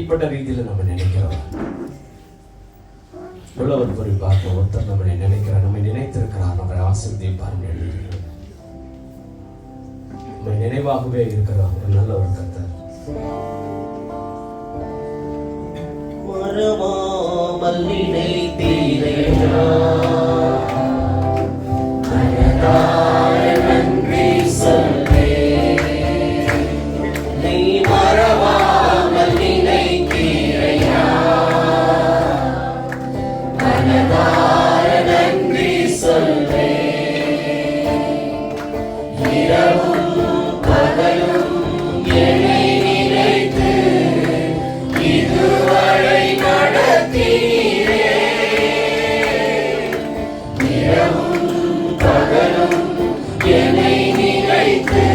தனிப்பட்ட ரீதியில் நம்ம நினைக்கிறோம். உள்ளவர் குறிப்பாக ஒருத்தர் நம்மளை நினைக்கிறார், நம்மை நினைத்திருக்கிறார், நம்மை ஆசீர்வதிப்பார். நம்ம நினைவாகவே இருக்கிறோம். ஒரு நல்ல ஒரு கர்த்தர். மறவாமல் நினைத்தீரையா, நன்றி சொல்வே. நீ மறவாமல் நினைத்தீரையா, மனதார நன்றி சொல்வே. இரவும் பகலும் என்னை நினைத்து இதுவரை நடத்தீரே. இரவும் பகலும் என்னை நினைத்து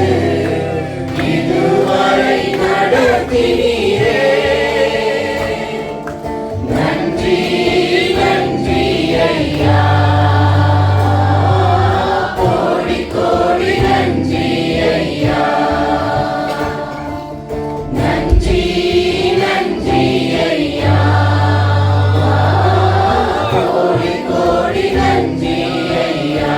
இதுவரை நடத்தினீரே. நன்றி நன்றி ஐயா, கோடி கோடி நன்றி ஐயா. நன்றி நன்றி ஐயா, கோடி கோடி நன்றி ஐயா.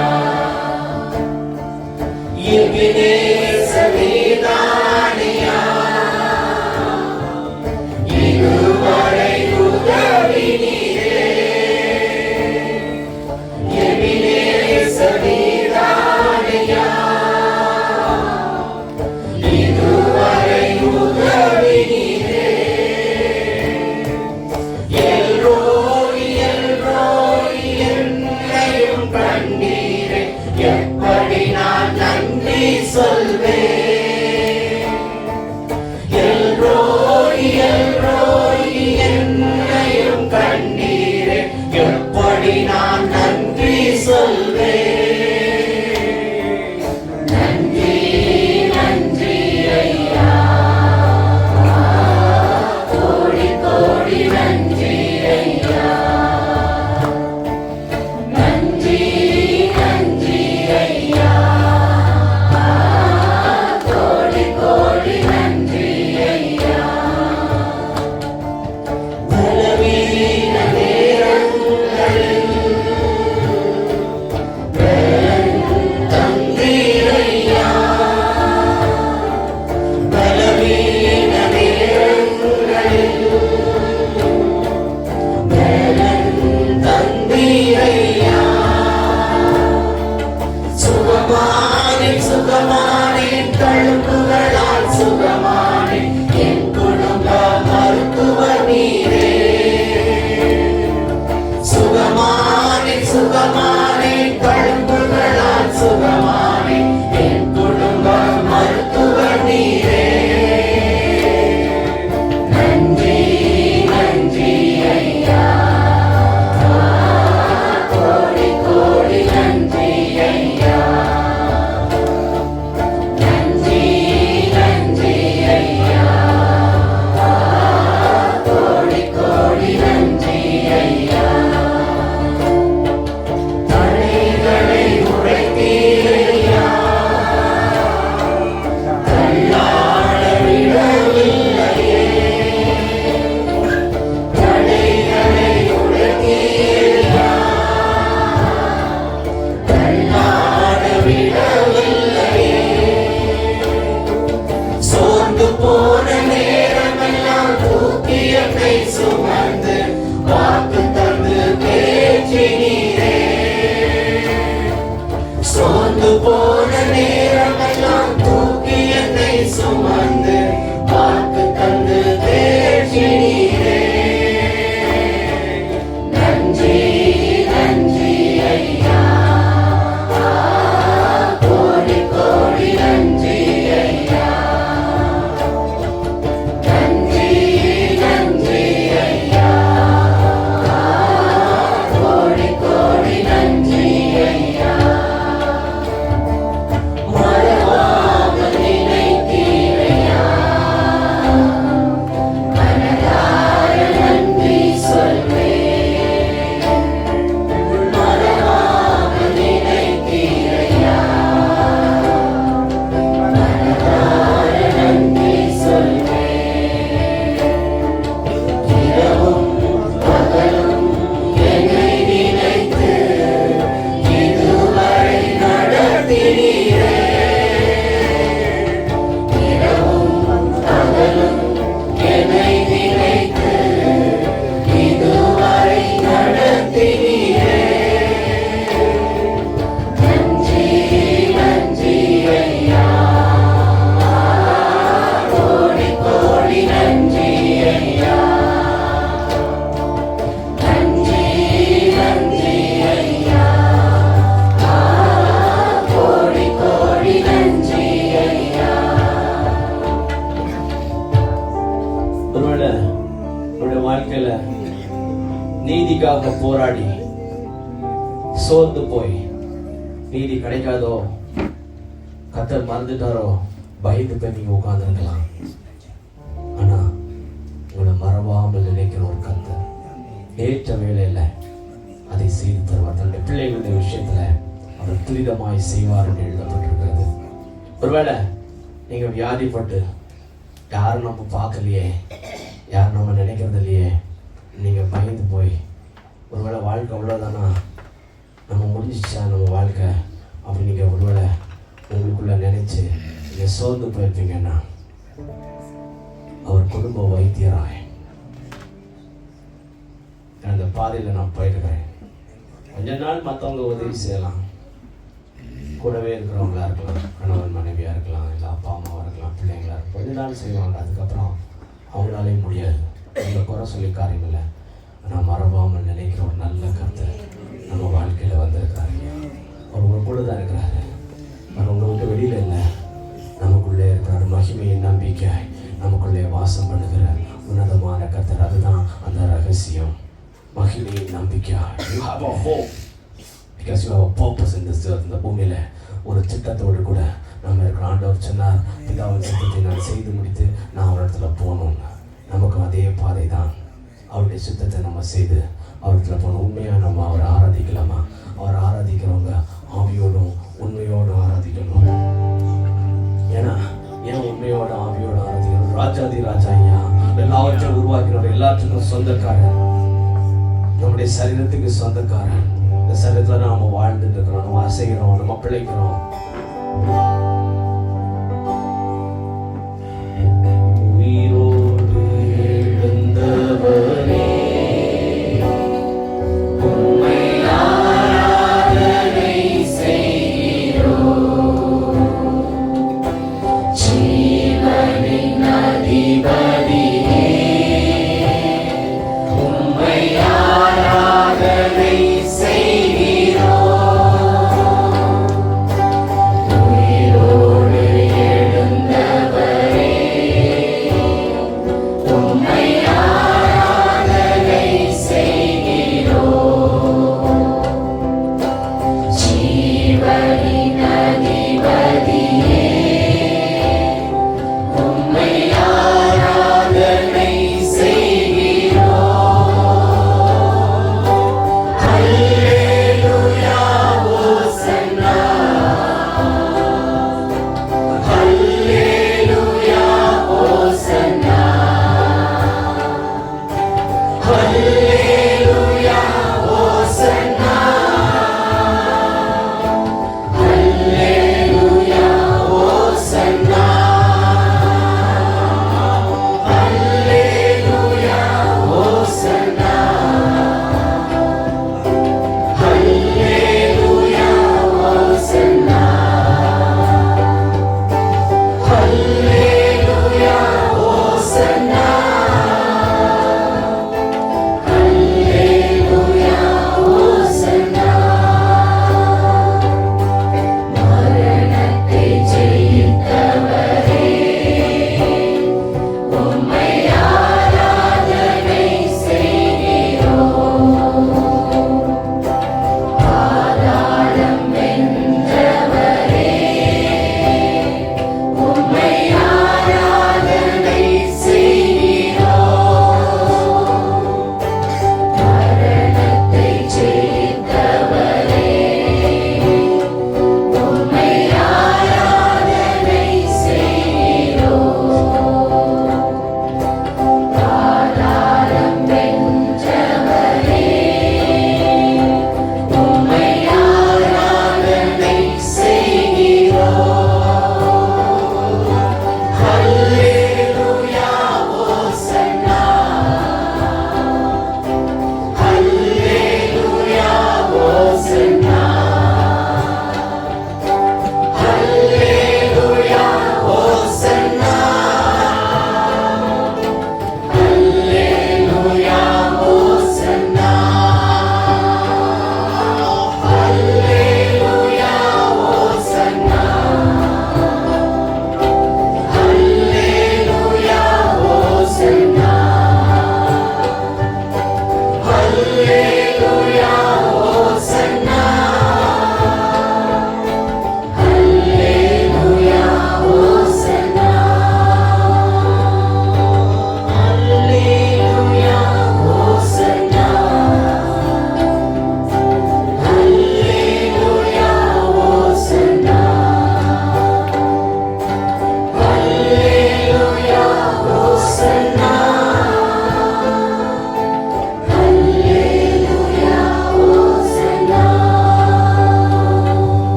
எபினேசரேதானியா, இதுவரை உதவினீரே. எபினேசரேதானியா, இதுவரை உதவினீரே. எல்ரோய் எல்ரோய் என்னையும் கண்டீரே. எப்படி நான் நன்றி சொல்வேன். எல்ரோய் எல்ரோய் என்னையும் கண்டீரே. எப்படி நான் நன்றி சொல்வேன். நன்றி நன்றி ஐயா, கோடி கோடி நன்றி ஐயா. நன்றி நன்றி ஐயா, கோடி கோடி நன்றி ஐயா. பலவீன நேரங்களில் பலன் தந்தீரையா. பலவீன நேரங்களில் பலன் தந்தீரையா. சுகமானேன் சுகமானேன், தழும்புகளால் சுகமானேன். என் குடும்ப மருத்துவர் நீரே. சுகமானேன் சுகமானேன், தழும்புகளால் சுகமானேன். என் குடும்ப மருத்துவர் நீரே. நன்றி நன்றி ஐயா, கோடி கோடி நன்றி ஐயா. நன்றி நன்றி ஐயா, கோடி கோடி நன்றி ஐயா. சோர்ந்து போய் நீதி கிடைக்காதோ, கர்த்தர் மறந்துட்டாரோ, பயந்து போய் நீங்க உட்கார்ந்துருக்கலாம். ஆனா உங்களை மறவாமல் நினைக்கிற ஒரு கர்த்தர் ஏற்ற வேலையில அதை செய்து தருவார். தன்னுடைய பிள்ளைகளுடைய விஷயத்துல அவர் துரிதமாய் செய்வார் என்று எழுதப்பட்டிருக்கிறது. ஒருவேளை நீங்க வியாதிப்பட்டு யாரும் நம்ம பார்க்கலையே, யாரும் நம்ம நினைக்கிறது இல்லையே, நீங்க பயந்து போய் ஒருவேளை வாழ்க்கை அவ்வளோதானா, நம்ம முடிஞ்சிச்சா நம்ம வாழ்க்கை அப்படி நீங்கள் ஒருவேளை உங்களுக்குள்ள நினைச்சு நீங்கள் சோர்ந்து போயிருப்பீங்கன்னா, அவர் குடும்ப வைத்தியராய் அந்த பாதையில் நான் போயிருக்கிறேன். கொஞ்ச நாள் மற்றவங்க உதவி செய்யலாம், கூடவே இருக்கிறவங்களா இருக்கலாம், கணவன் மனைவியாக இருக்கலாம், இல்லை அப்பா அம்மாவாக இருக்கலாம், பிள்ளைங்களா இருக்கலாம், கொஞ்ச நாள் செய்வாங்க. அதுக்கப்புறம் அவங்களாலே முடியாது, அவங்க குறை சொல்லி காரியம் இல்லை. ஆனால் மறவாமல் நினைக்கிற ஒரு நல்ல கர்த்தர் நம்ம வாழ்க்கையில் வந்திருக்கிறாரு. அவர் உங்க கூட தான் இருக்கிறாரு. அவர் உங்களை விட்டு வெளியில் இல்லை, நமக்குள்ளே இருக்கிறார். மகிமையின் நம்பிக்கை நமக்குள்ளே வாசம் பண்ணுகிற உன்னதமான கர்த்தர். அதுதான் அந்த ரகசியம், மகிமையின் நம்பிக்கை. You have a hope because you have a purpose in this earth. இந்த பூமியில் ஒரு திட்டத்தோடு கூட நம்ம இருக்கிற. ஆண்டவர் சொன்னார், பிதாவின் சித்தத்தை நான் செய்து முடித்து நான் ஒரு இடத்துல போகணும்னு. நமக்கு அதே பாதை தான். அவருடைய சித்தத்தை நம்ம செய்து அவர்கிட்ட போன உண்மையாக நம்ம அவரை ஆராதிக்கலாமா? அவரை ஆராதிக்கிறவங்க ஆவியோடும் உண்மையோடும் ஆராதிக்கணும். ஏன்னா ஏன் உண்மையோட ஆவியோட ஆராதிக்கணும்? ராஜாதி ராஜா ஐயா, எல்லாவற்றையும் உருவாக்கினோட, எல்லாத்துக்கும் சொந்தக்காரன், நம்முடைய சரீரத்துக்கு சொந்தக்காரன். இந்த சரீரத்துல நாம வாழ்ந்துட்டு இருக்கிறோம், நம்ம அசைகிறோம், நம்ம பிழைக்கிறோம். We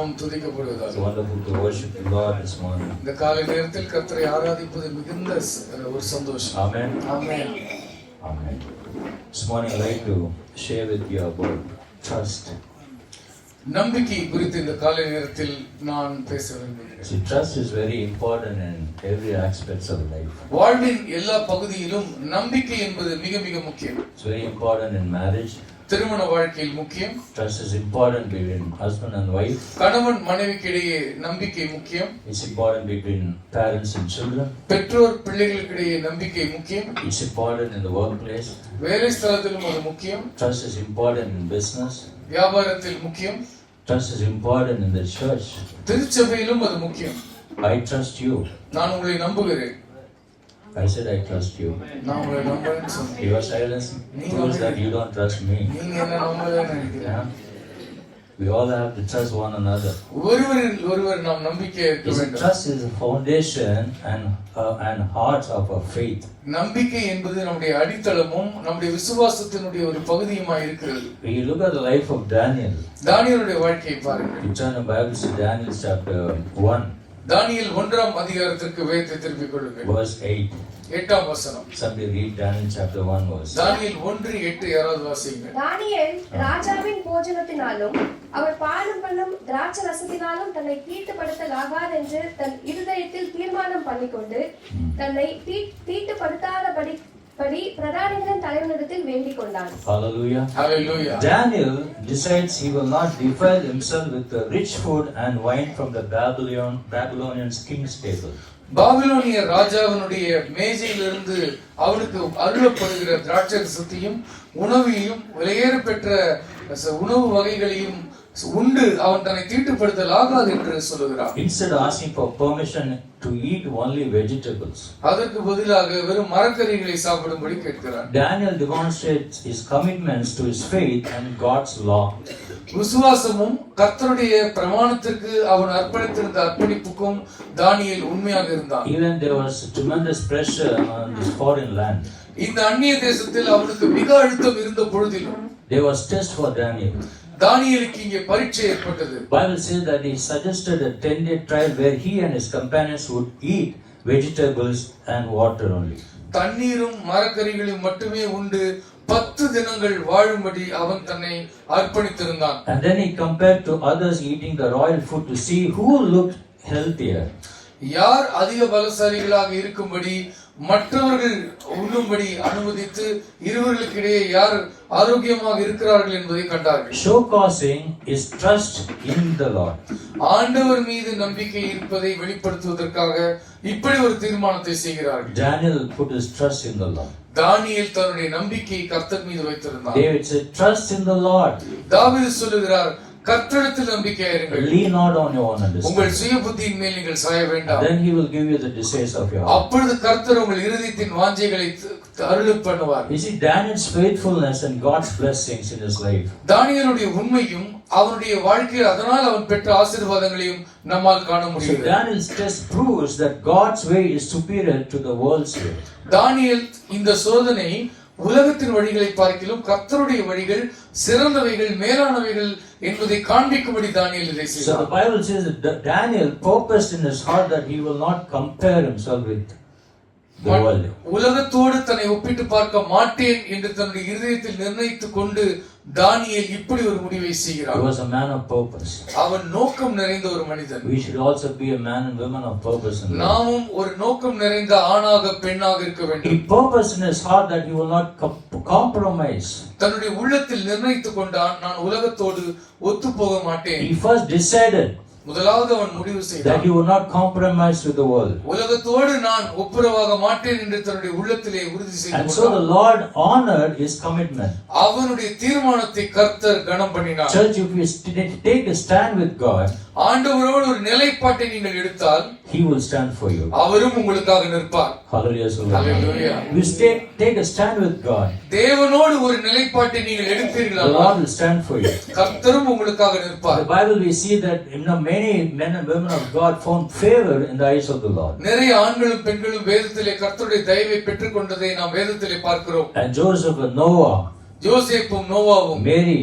நாமம் துதிக்கப்படுவதாக. It's wonderful to worship the Lord this morning. இந்த காலை நேரத்தில் கர்த்தரை ஆராதிப்பது மிகுந்த ஒரு சந்தோஷம். Amen. Amen. Amen. This morning I'd like to share with you about trust. நம்பிக்கை குறித்து இந்த காலை நேரத்தில் நான் பேச விரும்புகிறேன். See, trust is very important in every aspect of life. வாழ்வின் எல்லா பகுதியிலும் நம்பிக்கை என்பது மிக மிக முக்கியம். It's very important in marriage. திருமண வாழ்க்கையில் முக்கியம். Trust is important between husband and wife. கணவன் மனைவிக்கிடையே நம்பிக்கை முக்கியம். It's important between parents and children. பெற்றோர் பிள்ளைகளுக்கிடையே நம்பிக்கை முக்கியம். It's important in the workplace. வேலை ஸ்தலத்திலும் அது முக்கியம். Trust is important in business. வியாபாரத்தில் முக்கியம். Trust is important in the church. திருச்சபையிலும் அது முக்கியம். I trust you. நான் உங்களை நம்புகிறேன். I said I trust you. நான் உங்களை நம்புறேன்னு சொன்னேன். Your silence proves that you don't trust me. நீங்க என்ன நம்பலன்னு நினைக்கிறேன். Yeah? We all have to trust one another. ஒருவரில் ஒருவர் நாம் நம்பிக்கை இருக்க வேண்டும். Trust is the foundation and heart of our faith. நம்பிக்கை என்பது நம்முடைய அடித்தளமும் நம்முடைய விசுவாசத்தினுடைய ஒரு பகுதியுமாய் இருக்கிறது. When you look at the life of Daniel, தானியேலுடைய வாழ்க்கையை பாருங்கள். you turn the Bible to Daniel chapter 1, தானியேல் 1ஆம் அதிகாரத்திற்கு வேதத்தை திருப்பிக் கொள்ளுங்கள். verse 8. 8ஆம் வசனம். Somebody read Daniel chapter 1 verse. தானியேல் 1:8 யாராவது வாசிங்க. தானியேல் ராஜாவின் போஜனத்தினாலும் அவர் பானம் பண்ணும் திராட்சை ரசத்தினாலும் தன்னை தீட்டுப்படுத்தலாகாதென்று தன் இருதயத்தில் தீர்மானம் பண்ணிக்கொண்டு தன்னை தீட்டுப்படுத்தாதபடி பிரதானிகளின் தலைவனிடத்தில் வேண்டிக் கொண்டான். Hallelujah. Hallelujah. Daniel decides he will not defile himself with the rich food and wine from the Babylonian king's table. பாபிலோனிய ராஜாவினுடைய மேஜையிலிருந்து அவனுக்கு அருளப்படுகிற திராட்சை ரசத்தையும் உணவையும் விலையேற பெற்ற உணவு வகைகளையும் உண்டு அவன் தன்னை தீட்டுப்படுத்தலாகாது என்று சொல்லுகிறார். Instead of asking for permission to eat only vegetables, அதற்கு பதிலாக வெறும் மரக்கறிகளை சாப்பிடும்படி கேட்கிறார். Daniel demonstrates his commitments to his faith and God's law. விசுவாசமும் கர்த்தருடைய பிரமாணத்திற்கு அவன் அர்ப்பணித்திருந்த அர்ப்பணிப்புக்கும் தானியேல் உண்மையாக இருந்தான். Even there was tremendous pressure on this foreign land. இந்த அந்நிய தேசத்தில் அவனுக்கு மிக அழுத்தம் இருந்த பொழுதிலும் There was test for Daniel. தானியேலுக்கு இங்கே பரீட்சை ஏற்பட்டது. Bible says that he suggested a 10-day trial where he and his companions would eat vegetables and water only. தண்ணீரும் மரக்கறிகளையும் மட்டுமே உண்டு 10 தினங்கள் வாழும்படி அவன் தன்னை அர்ப்பணித்திருந்தான். And then he compared to others eating the royal food to see who looked healthier. யார் அதிக பலசாலிகளாக இருக்கும்படி மற்றவர்கள் உண்ணும்படி அனுமதித்து இருவர்களுக்கிடையே யார் ஆரோக்கியமாக இருக்கிறார்கள் என்பதை கண்டார்கள். Showcasing is trust in the Lord. ஆண்டவர் மீது நம்பிக்கை இருப்பதை வெளிப்படுத்துவதற்காக இப்படி ஒரு தீர்மானத்தை செய்கிறார்கள். Daniel put his trust in the Lord. தானியேல் தன்னுடைய நம்பிக்கையை கர்த்தர் மீது வைத்திருந்தான். David said, trust in the Lord. தாவீது சொல்லுகிறார், கர்த்தரிடத்தில் நம்பிக்கையா இருங்கள். Lean not on your own உங்கள் understanding. சுய புத்தியின் மேல் நீங்கள் சாய வேண்டாம். Then he will give you the desires of your heart. அப்பொழுது கர்த்தர் உங்கள் இருதயத்தின் வாஞ்சைகளை அருள் பண்ணுவார். You see, Daniel's faithfulness and God's blessings in his life. தானியேலுடைய உண்மையும் அவனுடைய வாழ்க்கையில் அதனால் அவன் பெற்ற ஆசீர்வாதங்களையும் நம்மால் காண So முடியும். Daniel's test proves that God's way is superior to the world's way. தானியேல் இந்த சோதனை உலகத்தின் வழிகளை பார்க்கிலும் கர்த்தருடைய வழிகள் சிறந்தவைகள் மேலானவைகள் என்பதை காண்பிக்கும்படி தானியேல் இதை So செய்தார். the Bible says that Daniel purposed in his heart that he will not compare himself with the world. உலகத்தோடு தன்னை ஒப்பிட்டு பார்க்க மாட்டேன் என்று தன்னுடைய இருதயத்தில் நிர்ணயித்துக் கொண்டு தானியேல் இப்படி ஒரு முடிவை He செய்கிறார். was a man of purpose. அவன் நோக்கம் நிறைந்த ஒரு மனிதன். We should also be a man and woman of purpose in life. நாமும் ஒரு நோக்கம் நிறைந்த ஆணாக பெண்ணாக இருக்க He வேண்டும். purposed in his heart that he will not compromise. தன்னுடைய உள்ளத்தில் நிர்ணயித்துக் கொண்டான், நான் உலகத்தோடு ஒத்து போக மாட்டேன். He first decided முதலாவது அவன் முடிவு that செய்தான், he will not compromise with the world. உலகத்தோடு நான் ஒப்புரவாக மாட்டேன் என்று தன்னுடைய உள்ளத்திலே உறுதி செய்து And so the கொண்டான். Lord honored his commitment. அவனுடைய தீர்மானத்தை கர்த்தர் கனம் பண்ணினார். Church, if you take a stand with God, ஆண்டவரோடு ஒரு நிலைப்பாட்டை நீங்கள் எடுத்தால் he will stand for you. அவரும் உங்களுக்காக நிற்பார். Hallelujah. Hallelujah. You take a stand with God, தேவனோடு ஒரு நிலைப்பாட்டை நீங்கள் the எடுப்பீர்களானால் Lord will stand for you. கர்த்தரும் உங்களுக்காக In நிற்பார். the Bible we see that many men and women of God found favor in the eyes of the Lord. நிறைய ஆண்களும் பெண்களும் வேதத்திலே கர்த்தருடைய தயவை பெற்றுக்கொண்டதை நாம் வேதத்திலே பார்க்கிறோம். And Joseph and Noah, யோசேப்பும் நோவாவும் Mary,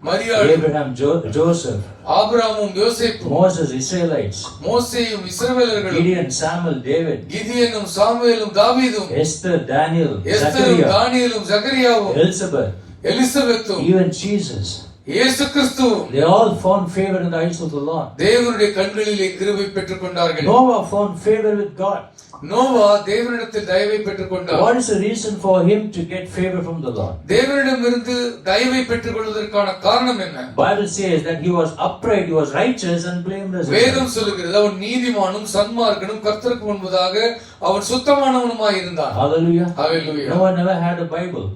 மரியாள், Abraham, Joseph, ஆபிரகாமும் யோசேப்பும், Moses, Israelites, மோசேயும் இஸ்ரவேலர்களும், Gideon, Samuel, David, கிதியோனும் சாமுவேலும் தாவீதும், Esther, Daniel, எஸ்தரும் Zechariah, தானியேலும் ஜகரியாவும், Elizabeth, எலிசபெத்தும், even Jesus. இயேசு கிறிஸ்துவும் They all found favor in the eyes of the Lord. தேவனுடைய கண்களிலே கிருபை பெற்றுக் கொண்டார்கள். Noah found favor with God. Noah தேவனிடத்தில் தயவை பெற்றுக் கொண்டார். What is the reason for him to get favor from the Lord? தேவனிடமிருந்து தயவை பெற்றுக் கொள்வதற்கான காரணம் என்ன? Bible says that he was upright, he was righteous and blameless. வேதம் சொல்லுகிறது அவன் நீதிமானும் சன்மார்க்கனும் கர்த்தருக்கு முன்பதாக அவன் சுத்தமானவனுமாய் இருந்தான். Hallelujah. Hallelujah. Noah never had a Bible.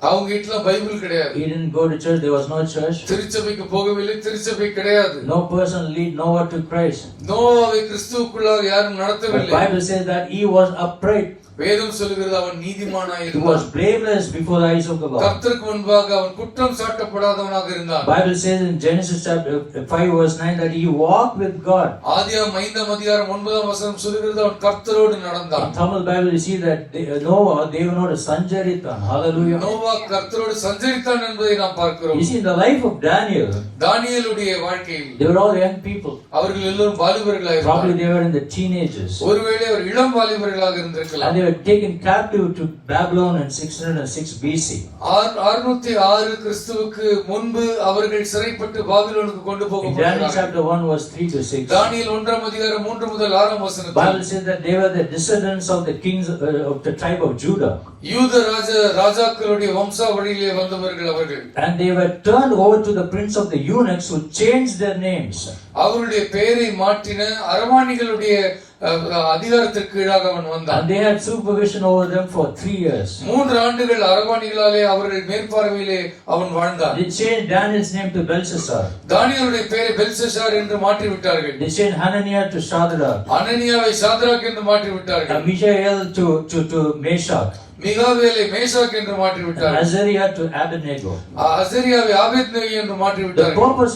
அவங்க வீட்ல பைபிள் கிடையாது. He didn't go to church, there was no church. திருச்சபைக்கு போகவில்லை, திருச்சபை கிடையாது. No person lead Noah to Christ. நோவாவை கிறிஸ்துவுக்குள்ளாக யாரும் But நடத்தவில்லை. Bible says that he was upright. வேதம் சொல்லுகிறது அவன் நீதிமானாய் He இருந்தான். was blameless before the eyes of the Lord. கர்த்தருக்கு முன்பாக அவன் குற்றம் சாட்டப்படாதவனாக இருந்தான். Bible says in Genesis chapter 5 verse 9 that he walked with God. ஆதியாகமம் 5ஆம் அதிகாரம் 9ஆம் வசனம் சொல்லுகிறது அவன் கர்த்தரோடு நடந்தான். In Tamil Bible you see that Noah, Devanoda Sanjaritan. Hallelujah. Noah கர்த்தரோடு சஞ்சரித்தான் என்பதை நாம் பார்க்கிறோம். You see in the life of Daniel, தானியேலுடைய வாழ்க்கையில் they were all young people. அவர்கள் எல்லோரும் வாலிபர்களாக Probably இருந்தார்கள். they were in the teenagers. ஒருவேளை அவர் இளம் வாலிபர்களாக And இருந்திருக்கலாம். they were taken captive to Babylon in 606 BC. 606 கிறிஸ்துவுக்கு முன்பு அவர்கள் சிறைப்பட்டு பாபிலோனுக்கு கொண்டு In Daniel போகப்பட்டார்கள். chapter 1 verse 3 to 6. தானியேல் 1ஆம் அதிகாரம் 3 முதல் 6ஆம் வசனத்தில் Bible says that they were the descendants of the kings of the tribe of Judah. யூத ராஜாக்களுடைய வம்சாவழியிலே வந்தவர்கள் அவர்கள். And they were turned over to the prince of the eunuchs who changed their names. அவருடைய பெயரை மாற்றின அரமானிகளுடைய அதிகாரத்திற்கு கீழாக அவன் வந்தான். And they had supervision over them for 3 years. 3 ஆண்டுகள் அரமானிகளாலே அவர்கள் மேற்பார்வையிலே அவன் வாழ்ந்தான். They changed Daniel's name to Belshazzar. தானியேலுடைய பெயரை பெல்ஷாசார் என்று மாற்றி விட்டார்கள். They changed Hananiah to Shadrach. அனனியாவை சாத்ராக் என்று மாற்றி விட்டார்கள். And Mishael to Meshach. மிகாவேலை மேஷாக் என்று மாற்றி And விட்டார்கள். Azariah to Abednego. அசரியாவை ஆபேத்நேகோ என்று மாற்றி The விட்டார்கள். purpose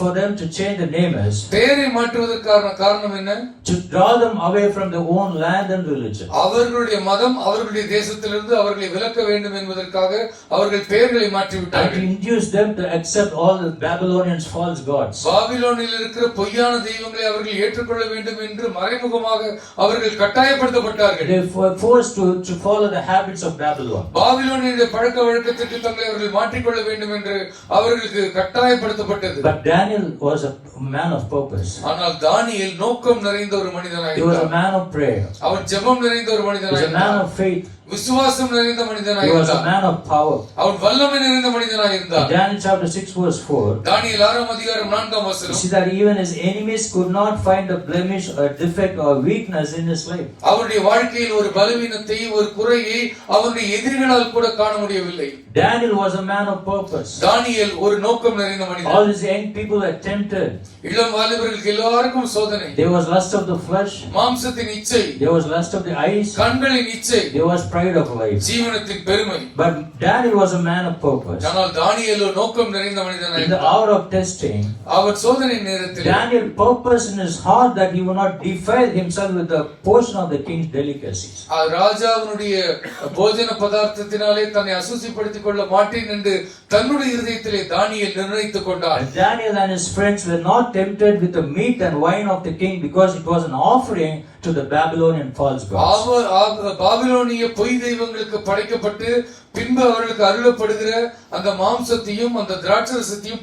for them to change the name is பெயரை மாற்றுவதற்கான காரணம் என்ன? to draw them away from their own land and religion. அவர்களுடைய மதம் அவர்களுடைய தேசத்திலிருந்து அவர்களை விலக்க வேண்டும் என்பதற்காக அவர்கள் பெயர்களை மாற்றி And to விட்டார்கள். induce them to accept all the Babylonians' false gods. பாபிலோனில் இருக்கிற பொய்யான தெய்வங்களை அவர்கள் ஏற்றுக்கொள்ள வேண்டும் என்று மறைமுகமாக அவர்கள் கட்டாயப்படுத்தப்பட்டார்கள். They were forced to follow the habits of Babylon. பாபிலோனிய பழக்க வழக்கத்திற்கு தங்களை அவர்கள் மாற்றிக்கொள்ள வேண்டும் என்று அவர்களுக்கு கட்டாயப்படுத்தப்பட்டது. But Daniel was a man of purpose. ஆனால் தானியேல் நோக்கம் நிறைந்த ஒரு மனிதனாக He was a இருந்தார். man of prayer. அவன் ஜெபம் நிறைந்த ஒரு He மனிதனாக was a man இருந்தார். of faith. விசுவாசம் நிறைந்த மனிதனாக He was a இருந்தார். man of power. அவன் வல்லமை நிறைந்த மனிதனாக In இருந்தார். Daniel chapter 6 verse 4, தானியேல் 6ஆம் அதிகாரம் 4ஆம் you வசனம். see that even his enemies could not find a blemish or defect or weakness in his life. அவருடைய வாழ்க்கையில் ஒரு பலவீனத்தை ஒரு குறையை அவருடைய எதிரிகளால் கூட காண முடியவில்லை. Daniel was a man of purpose. தானியேல் ஒரு நோக்கம் நிறைந்த All மனிதன். his young people were tempted. இளம் வாலிபர்களுக்கு எல்லாருக்கும் சோதனை. There was lust of the flesh. மாம்சத்தின் இச்சை, There was lust of the eyes. கண்களின் இச்சை, There was pride of life. ஜீவனத்தின் பெருமை. But Daniel was a man of purpose. ஆனால் தானியேலோ நோக்கம் நிறைந்த மனிதனாக In the இருந்தார். hour of testing, அவர் சோதனை நேரத்தில் Daniel purposed in his heart that he would not defile himself with a portion of the king's delicacies. ராஜாவினுடைய போஜன பதார்த்தத்தினாலே தன்னை அசுசிப்படுத்திக் கொள்ள மாட்டேன் என்று தன்னுடைய இருதயத்திலே தானியேல் நிர்ணயித்துக் கொண்டார். And Daniel and his friends were not tempted with the meat and wine of the king because it was an offering to the Babylonian false gods. பாபிலோனிய பொய் தெய்வங்களுக்கு படைக்கப்பட்டு பின்பு அவர்களுக்கு அருளப்படுகிற அந்த மாம்சத்தையும் அந்த திராட்சரசத்தையும்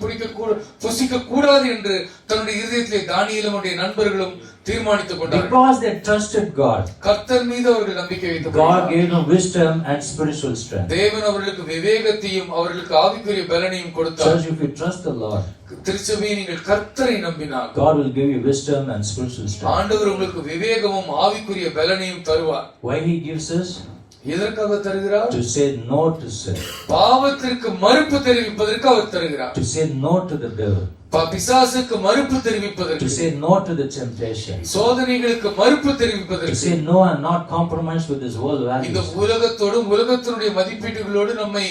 புசிக்க கூடாது என்று தன்னுடைய இருதயத்திலே தானியேலும் அவருடைய நண்பர்களும் தீர்மானித்துக் கொண்டார்கள். Because they trusted God, கர்த்தர் மீது அவர்கள் நம்பிக்கை God வைத்தார்கள். gave them wisdom and spiritual strength. தேவன் அவர்களுக்கு விவேகத்தையும் அவர்களுக்கு ஆவிக்குரிய பலனையும் கொடுத்தார். Church, if you trust the Lord, திருச்சபையை நீங்கள் கர்த்தரை நம்பினால் God will give you wisdom and spiritual strength. ஆண்டவர் உங்களுக்கு விவேகமும் ஆவிக்குரிய பலனையும் தருவார். Why He gives us? எதற்காக தருகிறார்? To say no to sin. பாவத்திற்கு மறுப்பு தெரிவிப்பதற்கு அவர் தருகிறார். To say no to the devil. பிசாசுக்கு மறுப்பு to தெரிவிப்பதற்கு, say no to the temptation, சோதனைகளுக்கு மறுப்பு to தெரிவிப்பதற்கு, say no and not compromise with this world இந்த values. உலகத்தோடும் உலகத்தினுடைய மதிப்பீடுகளோடு நம்மை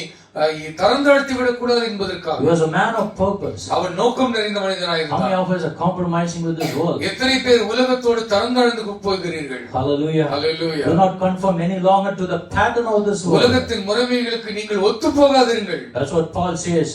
தரந்தாழ்த்தி விடக்கூடாது என்பதற்காக He was a man of purpose. அவன் நோக்கம் நிறைந்த How மனிதனாயிருந்தான். many of us are compromising with this world? எத்தனை பேர் உலகத்தோடு தரந்தாழ்ந்து போகிறீர்கள்? Hallelujah. Hallelujah. Do not conform any longer to the pattern of this world. உலகத்தின் முறைமைகளுக்கு நீங்கள் ஒத்து போகாதிருங்கள். That's what Paul says.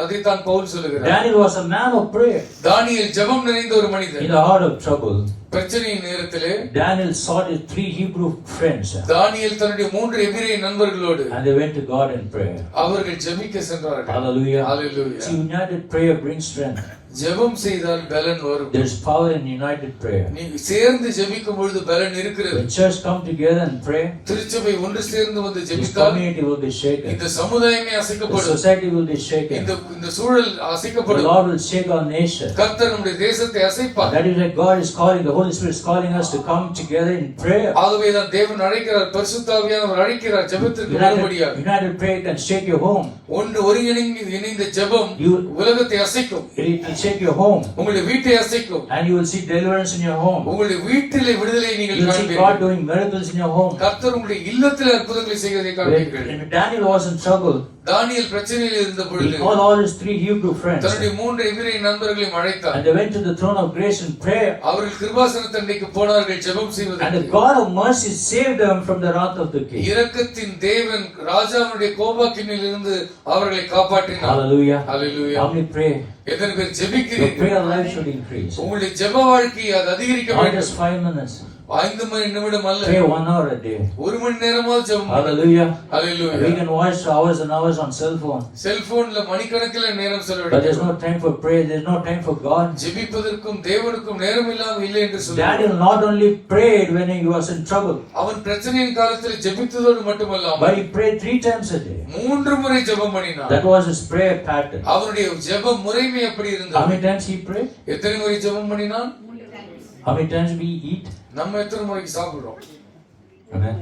அதைத்தான் பவுல் சொல்லுகிறார். Daniel was a man of prayer. தானியேல் ஜெபம் நிறைந்த ஒரு In மனிதன். the heart of trouble, பிரச்சனையின் நேரத்திலே Daniel sought his 3 Hebrew friends தானியேல் தன்னுடைய 3 எபிரேய நண்பர்களோடு and they went to God in prayer. அவர்கள் ஜெபிக்க சென்றார்கள். Hallelujah. Hallelujah. See, united prayer brings strength. ஜெபம் செய்தால் பலன் வரும். There's power in united prayer. நீ சேர்ந்து ஜெபிக்கும் பொழுது பலன் இருக்கிறது. When church come together and pray, திருச்சபை ஒன்று சேர்ந்து வந்து this ஜெபித்தால் community will be shaken. இந்த சமுதாயமே The அசைக்கப்படும். society will be shaken. இந்த சூழல் The அசைக்கப்படும். Lord will shake our nation. கர்த்தர் நம்முடைய தேசத்தை அசைப்பார். That is why God is calling, the Holy Spirit is calling us to come together in prayer. ஆகவேதான் தேவன் அழைக்கிறார், பரிசுத்த ஆவியானவர் அழைக்கிறார் ஜெபத்திற்கு வரும்படியாக. United prayer can shake your home. ஒருங்கிணைந்த ஜெபம் உலகத்தை அசைக்கும். It will shake your home. உங்களுடைய வீட்டை அசைக்கும். And you will see deliverance in your home. உங்களுடைய வீட்டிலே விடுதலையை நீங்கள் You will see காண்பீர்கள். God doing miracles in your home. கர்த்தர் உங்களுடைய இல்லத்தில் அற்புதங்களை செய்வதை காண்பீர்கள். When Daniel was in trouble, தானியேல் பிரச்சனையில் இருந்த பொழுது he called all his 3 Hebrew friends தன்னுடைய 3 எபிரேய நண்பர்களையும் அழைத்தார். and they went to the throne of grace in prayer. அவர்கள் கிருபாசன தண்டைக்கு போனார்கள் ஜெபம் And the செய்வதற்கு. God of mercy saved them from the wrath of the king. இரக்கத்தின் தேவன் ராஜாவுடைய கோபாக்கினில் இருந்து அவர்களை காப்பாற்றினார். Hallelujah. Hallelujah. How many pray? எத்தனை பேர் Your ஜெபிக்கிறீர்கள்? prayer life should increase. உங்களுடைய ஜெப வாழ்க்கை அது அதிகரிக்க Not வேண்டும். just 5 minutes. 5 மணி நிமிடம் அல்ல, Pray 1 hour a day. 1 மணி நேரமாவது ஜெபம் பண்ணுங்க. Hallelujah. Hallelujah. We can watch hours and hours on cell phone. செல்போன்ல மணிக்கணக்கில் நேரம் But there's செலவழிக்கிறோம். no time for prayer. There's no time for God. ஜெபிப்பதற்கும் தேவனுக்கும் நேரம் இல்லாமல் இல்லை என்று சொல்றார். Daniel not only prayed when he was in trouble, அவன் பிரச்சனையின் காலத்தில் ஜெபித்ததோடு but மட்டுமல்லாமல் he prayed 3 times a day. 3 முறை ஜெபம் பண்ணினான். That was his prayer pattern. அவனுடைய ஜெப முறைமை எப்படி How இருந்தது? many times he prayed? எத்தனை முறை ஜெபம் பண்ணினான்? How many times we eat? நம்ம எத்தனை முறைக்கு சாப்பிடுறோம்? Amen.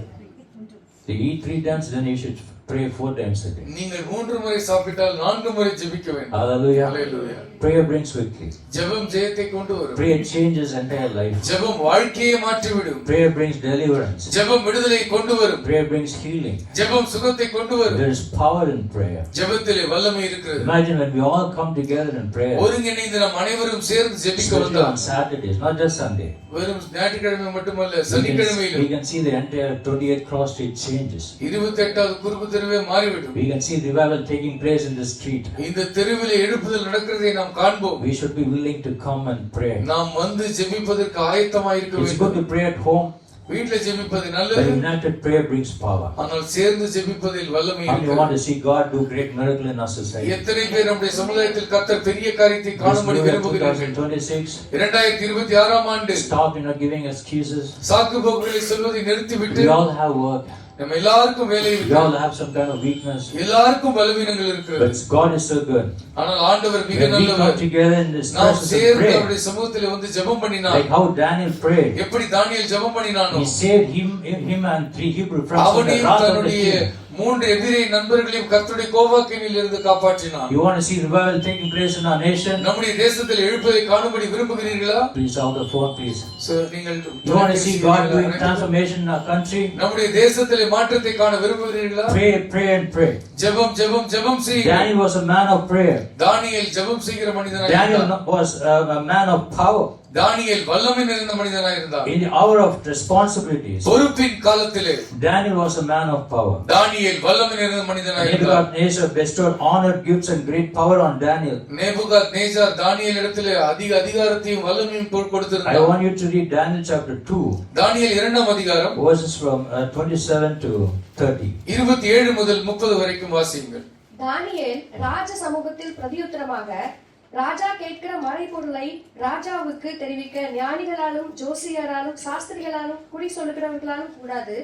So you eat 3 times, then you should pray 4 times a day. நீங்கள் 3 முறை சாப்பிட்டால் 4 முறை ஜெபிக்க வேண்டும். Hallelujah. Hallelujah. Prayer brings victory. ஜெபம் ஜெயத்தை கொண்டு வரும். Prayer changes entire life. ஜெபம் வாழ்க்கையை மாற்றிவிடும். Prayer brings deliverance. ஜெபம் விடுதலை கொண்டு வரும். Prayer brings healing. ஜெபம் சுகத்தை கொண்டு வரும். There is power in prayer. ஜெபத்திலே வல்லமை இருக்கிறது. Imagine when we all come together in prayer, ஒருங்கிணைந்து நாம் அனைவரும் சேர்ந்து ஜெபிக்க especially வந்தால் on Saturdays, not just Sunday. வெறும் ஞாயிற்றுக்கிழமை மட்டுமல்ல, We சனிக்கிழமையிலும் can see the entire 28th Cross Street changes. 28வது குறுக்கு தெருவே மாறிவிடும். We can see revival taking place in the street. இந்த தெருவிலே எழுப்புதல் நடக்கிறதை நாம் காண்போம். We should be willing to come and pray. நாம் வந்து ஜெபிப்பதற்கு ஆயத்தமாக இருக்க It's good வேண்டும். to pray at home, வீட்டிலே ஜெபிப்பது but நல்லது. united prayer brings power. ஆனால் சேர்ந்து ஜெபிப்பதில் வல்லமை How many want இருக்கிறது. to see God do great miracle in our society? எத்தனை பேர் நம்முடைய சமுதாயத்தில் கர்த்தர் பெரிய காரியத்தை This காணும்படி new year விரும்புகிறார்கள்? 2026, 2026 ஆண்டு stop giving excuses. சாக்கு போக்குகளை சொல்வதை நிறுத்திவிட்டு We all have work. நம்ம எல்லாருக்கும் வேலை We இருக்கு. all have some kind of weakness. எல்லாருக்கும் பலவீனங்கள் இருக்கிறது. But God is so good. ஆனால் ஆண்டவர் மிக When we come நல்லவர். together in this நாம் presence and சேர்ந்து pray, அவருடைய சமூகத்திலே வந்து ஜெபம் பண்ணினார். like how Daniel prayed, எப்படி தானியேல் ஜெபம் பண்ணினானோ he saved him and 3 Hebrew friends from the அவனையும் wrath of the தன்னுடைய king. 3 எதிரே நண்பர்களையும் கர்த்தருடைய கோபாக்கினில் இருந்து காப்பாற்றினான். You want to see revival taking place in our nation? நம்முடைய தேசத்தில் எழுப்பதை காணும்படி விரும்புகிறீர்களா? Please out the phone, please. நீங்கள் You want to see God doing transformation in our country? நம்முடைய தேசத்திலே மாற்றத்தை காண விரும்புகிறீர்களா? Pray, pray and pray. ஜெபம் ஜெபம் ஜெபம் செய்யுங்கள். Daniel was a man of prayer. தானியேல் ஜெபம் செய்கிற மனிதனாய் Daniel இருந்தார். was a man of power. தானியேல் வல்லமை நிறைந்த மனிதனாய் இருந்தார். In the hour of responsibilities, பொறுப்பின் காலத்திலே Daniel was a man of power. தானியேல் வல்லமை நிறைந்த மனிதனாய் இருந்தார். Nebuchadnezzar bestowed honor, gifts and great power on Daniel. நேபுகாத்நேச்சார் தானியேல் இடத்திலே அதிக அதிகாரத்தையும் வல்லமையும் I கொடுத்திருந்தார். want you to read Daniel chapter 2, தானியேல் 2ஆம் அதிகாரம் verses from 27 to 30. 27 முதல் 30 வரைக்கும் வாசியுங்கள். தானியேல் ராஜ சமூகத்தில் பிரதியுத்தரமாக, ராஜா கேட்கிற மறைபொருளை ராஜாவுக்கு தெரிவிக்க ஞானிகளாலும் ஜோசியராலும் சாஸ்திரிகளாலும் குறி சொல்லுகிறவர்களாலும் கூடாது.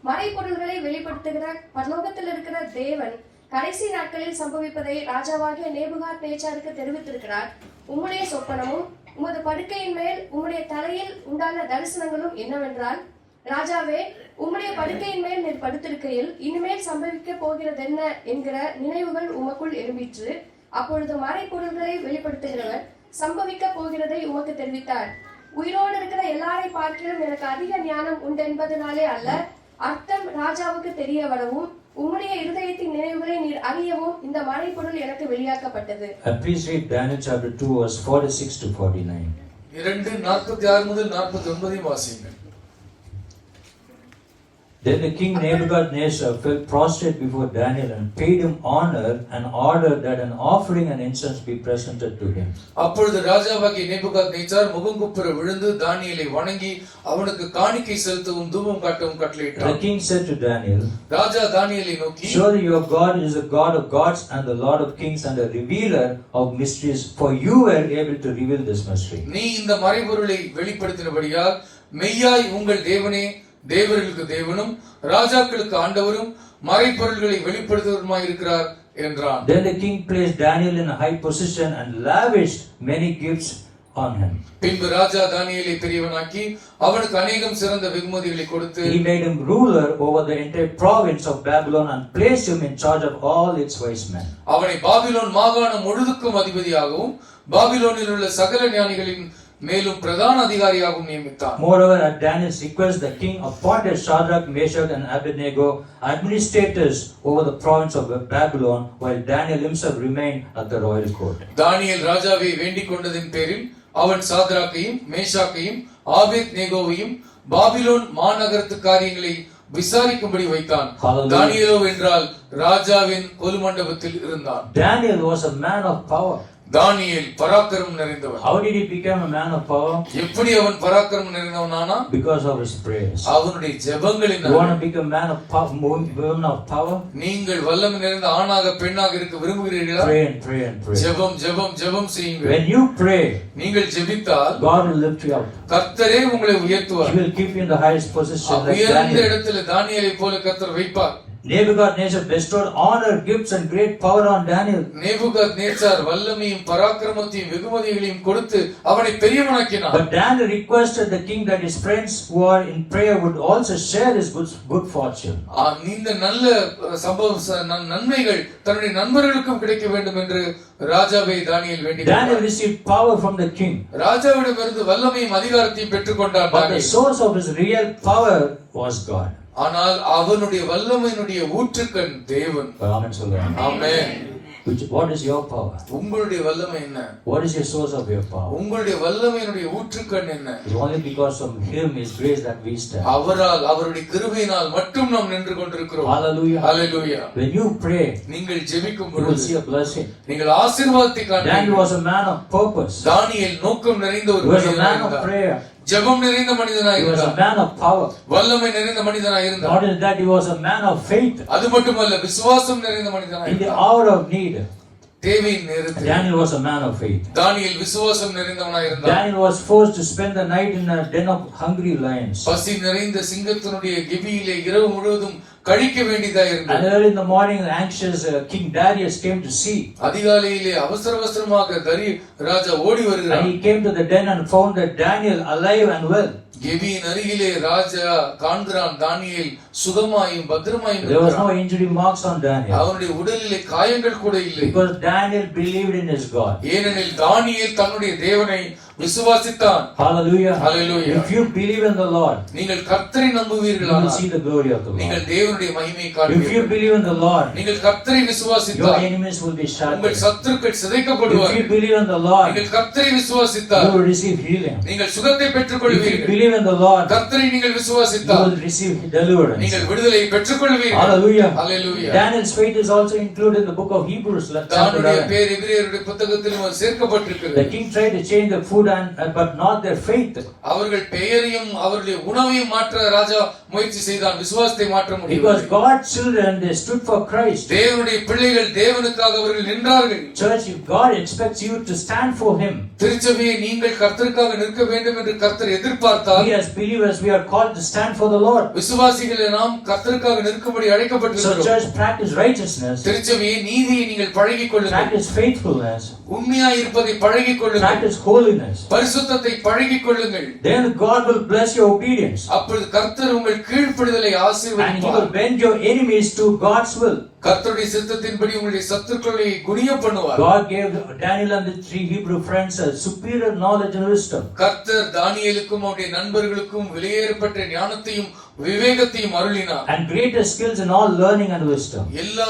மறைபொருள்களை வெளிப்படுத்துகிற பரலோகத்தில் இருக்கிற தேவன் கடைசி நாட்களில் சம்பவிப்பதை ராஜாவாகிய நேபுகாத்நேச்சாருக்கு தெரிவித்திருக்கிறார். உம்முடைய சொப்பனமும் உமது படுக்கையின் மேல் உம்முடைய தலையில் உண்டான தரிசனங்களும் என்னவென்றால், ராஜாவே, உம்முடைய படுக்கையின் மேல் நீர் படுத்திருக்கையில் இனிமேல் சம்பவிக்க போகிறதென்ன என்கிற நினைவுகள் உமக்குள் எழும்பிற்று. அப்பொழுது மறைபொருள்களை வெளிப்படுத்துகிறவர் சம்பவிக்க போகிறதை உமக்கு தெரிவித்தார். உயிரோடு இருக்கிற எல்லாரை பார்க்கிலும் எனக்கு அதிக ஞானம் உண்டு என்பதனாலே அல்ல, அர்த்தம் ராஜாவுக்கு தெரிய வரவும் உம்முடைய இருதயத்தின் நினைவுகளை நீர் அறியவும் இந்த மறைபொருள் எனக்கு வெளியாக்கப்பட்டது. Please read Daniel chapter 2 verse 46 to 49. 2:46 முதல் 49 வாசியுங்கள். Then the king Nebuchadnezzar fell prostrate before Daniel and paid him honor and ordered that an offering and incense be presented to him. அப்பொழுது ராஜாவாகிய நேபுகாத்நேச்சார் முகங்குப்புற விழுந்து தானியேலை வணங்கி அவனுக்கு காணிக்கை செலுத்தவும் தூபம் காட்டவும் கட்டளையிட்டார். The king said to Daniel, ராஜா தானியேலை நோக்கி, surely your God is the God of gods and the Lord of kings and the revealer of mysteries, for you were able to reveal this mystery. நீ இந்த மறைபொருளை வெளிப்படுத்தினபடியால் மெய்யாய் உங்கள் தேவனே தேவர்களுக்கு தேவனும் ராஜாக்களுக்கு ஆண்டவரும் மறைபொருள்களை வெளிப்படுத்துவருமாய் இருக்கிறார் என்றான். Then the king placed Daniel in a high position and lavished many gifts on him. பின்பு ராஜா தானியேலை பெரியவனாக்கி அவனுக்கு அநேகம் சிறந்த வெகுமதிகளை கொடுத்து He made him ruler over the entire province of Babylon and placed him in charge of all its wise men. அவனை Babylon மாகாணம் முழுதுக்கும் அதிபதியாகவும் பாபிலோனில் உள்ள சகல ஞானிகளின் மேலும் பிரதான அதிகாரியாகவும் நியமித்தான். Moreover, at Daniel's request, the king appointed Shadrach, Meshach and Abednego administrators over the province of Babylon, while Daniel himself remained at the royal court. தானியேல் ராஜாவை வேண்டிக் கொண்டதின் பேரில் அவன் சாத்ராக்கையும் மேஷாக்கையும் ஆபேத்நேகோவையும் பாபிலோன் மாநகரத்து காரியங்களை விசாரிக்கும்படி வைத்தான். Hallelujah. தானியேலோ என்றால் ராஜாவின் கொலுமண்டபத்தில் இருந்தான். Daniel was a man of power. தானியேல் பராக்கிரமம் நிறைந்தவன். How did he become a man of power? எப்படி அவன் பராக்கிரமம் நிறைந்தவனானா? Because of his prayers. அவனுடைய ஜெபங்களினால். You want to become a man of power, woman of power? நீங்கள் வல்லமை நிறைந்த ஆணாக பெண்ணாக இருக்க விரும்புகிறீர்களா? Pray and pray and pray. ஜெபம் ஜெபம் ஜெபம் செய்யுங்கள். When you pray, நீங்கள் ஜெபித்தால் God will lift you up. கர்த்தரே உங்களை உயர்த்துவார். He will keep you in the highest position like உயர்ந்த Daniel. இடத்தில் தானியேலை போல கர்த்தர் வைப்பார். Nebuchadnezzar bestowed honor, gifts and great power on Daniel. Nebuchadnezzar வல்லமையும் பராக்கிரமத்தையும் வெகுமதிகளையும் கொடுத்து அவனை பெரியவனாக்கினார். But Daniel requested the king that his friends who are in prayer would also share his good fortune. இந்த நல்ல நன்மைகள் தன்னுடைய நண்பர்களுக்கும் கிடைக்க வேண்டும் என்று ராஜாவை தானியேல் வேண்டினார். Daniel received power from the king. ராஜாவிடமிருந்து வல்லமையும் அதிகாரத்தையும் பெற்றுக்கொண்டார். But the source of his real power was God. ஆனால் அவனுடைய வல்லமையினுடைய ஊற்றுக்கண் தேவன். Amen சொல்லுங்க. ஆமென். What is your power? உங்களுடைய வல்லமை என்ன? What is your source of your power? உங்களுடைய வல்லமையினுடைய ஊற்றுக்கண் என்ன? It's only because of him, his grace, that we stand. அவரால் அவருடைய கிருபையினால் மட்டும் நாம் நின்று கொண்டிருக்கிறோம். Hallelujah. Hallelujah. When you pray, நீங்கள் ஜெபிக்கும் you will பொழுது see a blessing. நீங்கள் ஆசீர்வாதத்தை Daniel காண்பீர்கள். was a man of purpose. தானியேல் நோக்கம் நிறைந்த ஒரு He was a மனிதனாய் man of இருந்தார். prayer. ஜெபம் நிறைந்த மனிதனாய் He was a இருந்தார். man of power. வல்லமை நிறைந்த மனிதனாய் இருந்தார். Not only that, he was a man of faith. அது மட்டுமல்ல விசுவாசம் நிறைந்த மனிதனாய் In the இருந்தார். hour of need, தேவையின் நேரத்தில் Daniel was a man of faith. தானியேல் விசுவாசம் நிறைந்தவனாய் இருந்தார். Daniel was forced to spend the night in a den of hungry lions. பசி நிறைந்த சிங்கத்தினுடைய கெபியிலே இரவு முழுவதும் கழிக்க வேண்டியதா And இருந்தது. early in the morning, the anxious King Darius came to see. அதிகாலையிலே அவசரமாக ராஜா ஓடி And வருகிறார். he came to the den and found that Daniel alive and well. கெபியின் அருகிலே ராஜா காண்கிறான் தானியேல் சுகமாயும் பத்திரமாயும் There was இருக்கிறான். no injury marks on Daniel. அவனுடைய உடலிலே காயங்கள் கூட இல்லை. Because Daniel believed in his God. ஏனெனில் தானியேல் தன்னுடைய தேவனை விசுவாசித்தான். Hallelujah. Hallelujah. If you believe in the Lord, நீங்கள் கர்த்தரை you will நம்புவீர்களானால் see the glory of the நீங்கள் Lord. தேவனுடைய மகிமையை If you காண்பீர்கள். believe in the Lord, நீங்கள் கர்த்தரை your விசுவாசித்தால் enemies will be உங்கள் shattered. சத்துருக்கள் If you சிதைக்கப்படுவார்கள். believe in the Lord, நீங்கள் கர்த்தரை you விசுவாசித்தால் will receive healing. நீங்கள் சுகத்தை பெற்றுக் If you கொள்வீர்கள். believe in the Lord, கர்த்தரை நீங்கள் you விசுவாசித்தால் will receive deliverance. நீங்கள் விடுதலை பெற்றுக் கொள்வீர்கள். Hallelujah. Hallelujah. Daniel's faith is also included in the book of Hebrews. chapter தானுடைய 11. பேர் எபிரேயருடைய புத்தகத்திலும் அது The சேர்க்கப்பட்டிருக்கிறது. king tried to change the food but not their faith. அவர்கள் பெயரையும் அவருடைய உணவையும் மாற்ற ராஜா முயற்சி செய்தான். விசுவாசத்தை மாற்ற Because முடியவில்லை. God's children, they stood for Christ. தேவனுடைய பிள்ளைகள் தேவனுக்காக அவர்கள் நின்றார்கள். Church, if God expects you to stand for Him, திருச்சபையை நீங்கள் கர்த்தருக்காக நிற்க வேண்டும் என்று கர்த்தர் எதிர்பார்த்தால் we as believers, we are called to stand for the Lord. விசுவாசிகளை நாம் கர்த்தருக்காக நிற்கும்படி So அழைக்கப்பட்டிருக்கிறோம். church, practice righteousness, திருச்சபையை நீதியை நீங்கள் பழகிக் கொள்ளுங்கள். practice faithfulness, உண்மையாய் இருப்பதை பழகிக் கொள்ளுங்கள். practice holiness. பரிசுத்தத்தை பழகிக் கொள்ளுங்கள். Then God will bless your obedience. அப்பொழுது கர்த்தர் உங்கள் கீழ்ப்படிதலை And He will ஆசீர்வதிப்பார். bend your enemies to God's will. கர்த்தருடைய சித்தத்தின்படி உங்களுடைய சத்துருக்களை குனிய பண்ணுவார். God gave Daniel and the 3 Hebrew friends a superior knowledge and wisdom. கர்த்தர் தானியேலுக்கும் அவருடைய நண்பர்களுக்கும் விலையேறப்பட்ட ஞானத்தையும் விவேகத்தையும் அருளினார். And greater skills in all learning and wisdom. எல்லா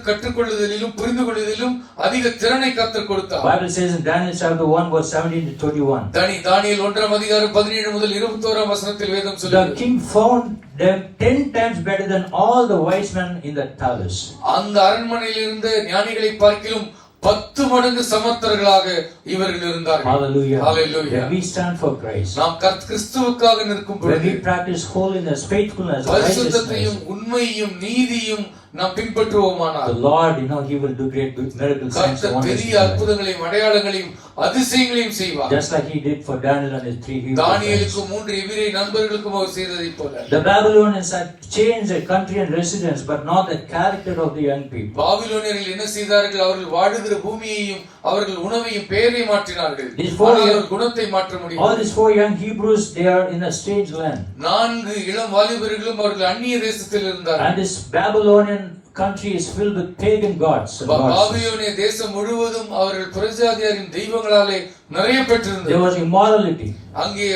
கற்றுக்கொள்ளுதலிலும் புரிந்து கொள்ளுதலிலும் அதிக திறனை கர்த்தர் கொடுத்தார். Bible says in Daniel chapter 1 verse 17 to 21. தானியேல் 1ஆம் அதிகாரம் 17 முதல் 21ஆம் வசனத்தில் வேதம் The சொல்லுகிறது. king found them 10 times better than all the wise men in the palace. அந்த அரண்மனையில் இருந்த ஞானிகளை பார்க்கிலும் 10 மடங்கு சமர்த்தர்களாக இவர்கள் இருந்தார்கள். Hallelujah. Hallelujah. When we stand for Christ, நாம் கிறிஸ்துவுக்காக நிற்கும் when பொழுது we practice holiness, faithfulness, பரிசுத்தத்தையும் righteousness, உண்மையையும் நீதியும் நாம் பின்பற்றுவோமானால் the Lord, He will do great miracles, signs and கர்த்தர் wonders. பெரிய அற்புதங்களையும் அடையாளங்களையும் அதிசயங்களையும் செய்வார். Just like He did for Daniel and his 3 Hebrew friends. தானியேலுக்கும் 3 எபிரேய நண்பர்களுக்கும் அவர் செய்ததைப் போல The Babylonians had changed their country and residence, but not the character of the young people. பாபிலோனியர்கள் என்ன செய்தார்கள்? அவர்கள் வாழுகிற பூமியையும் அவர்கள் உணவையும் பெயரை மாற்றினார்கள். These four ஆனால் young- அவர்கள் குணத்தை மாற்ற All முடியவில்லை. these 4 young Hebrews, they are in a strange land. 4 இளம் வாலிபர்களும் அவர்கள் அந்நிய தேசத்தில் இருந்தார்கள். And this Babylonian country is filled with pagan gods. and goddesses. பாபிலோனிய தேசம் முழுவதும் அவர்கள் புறஜாதியாரின் தெய்வங்களாலே நிறைய பெற்றிருந்தது. There was immorality. அங்கே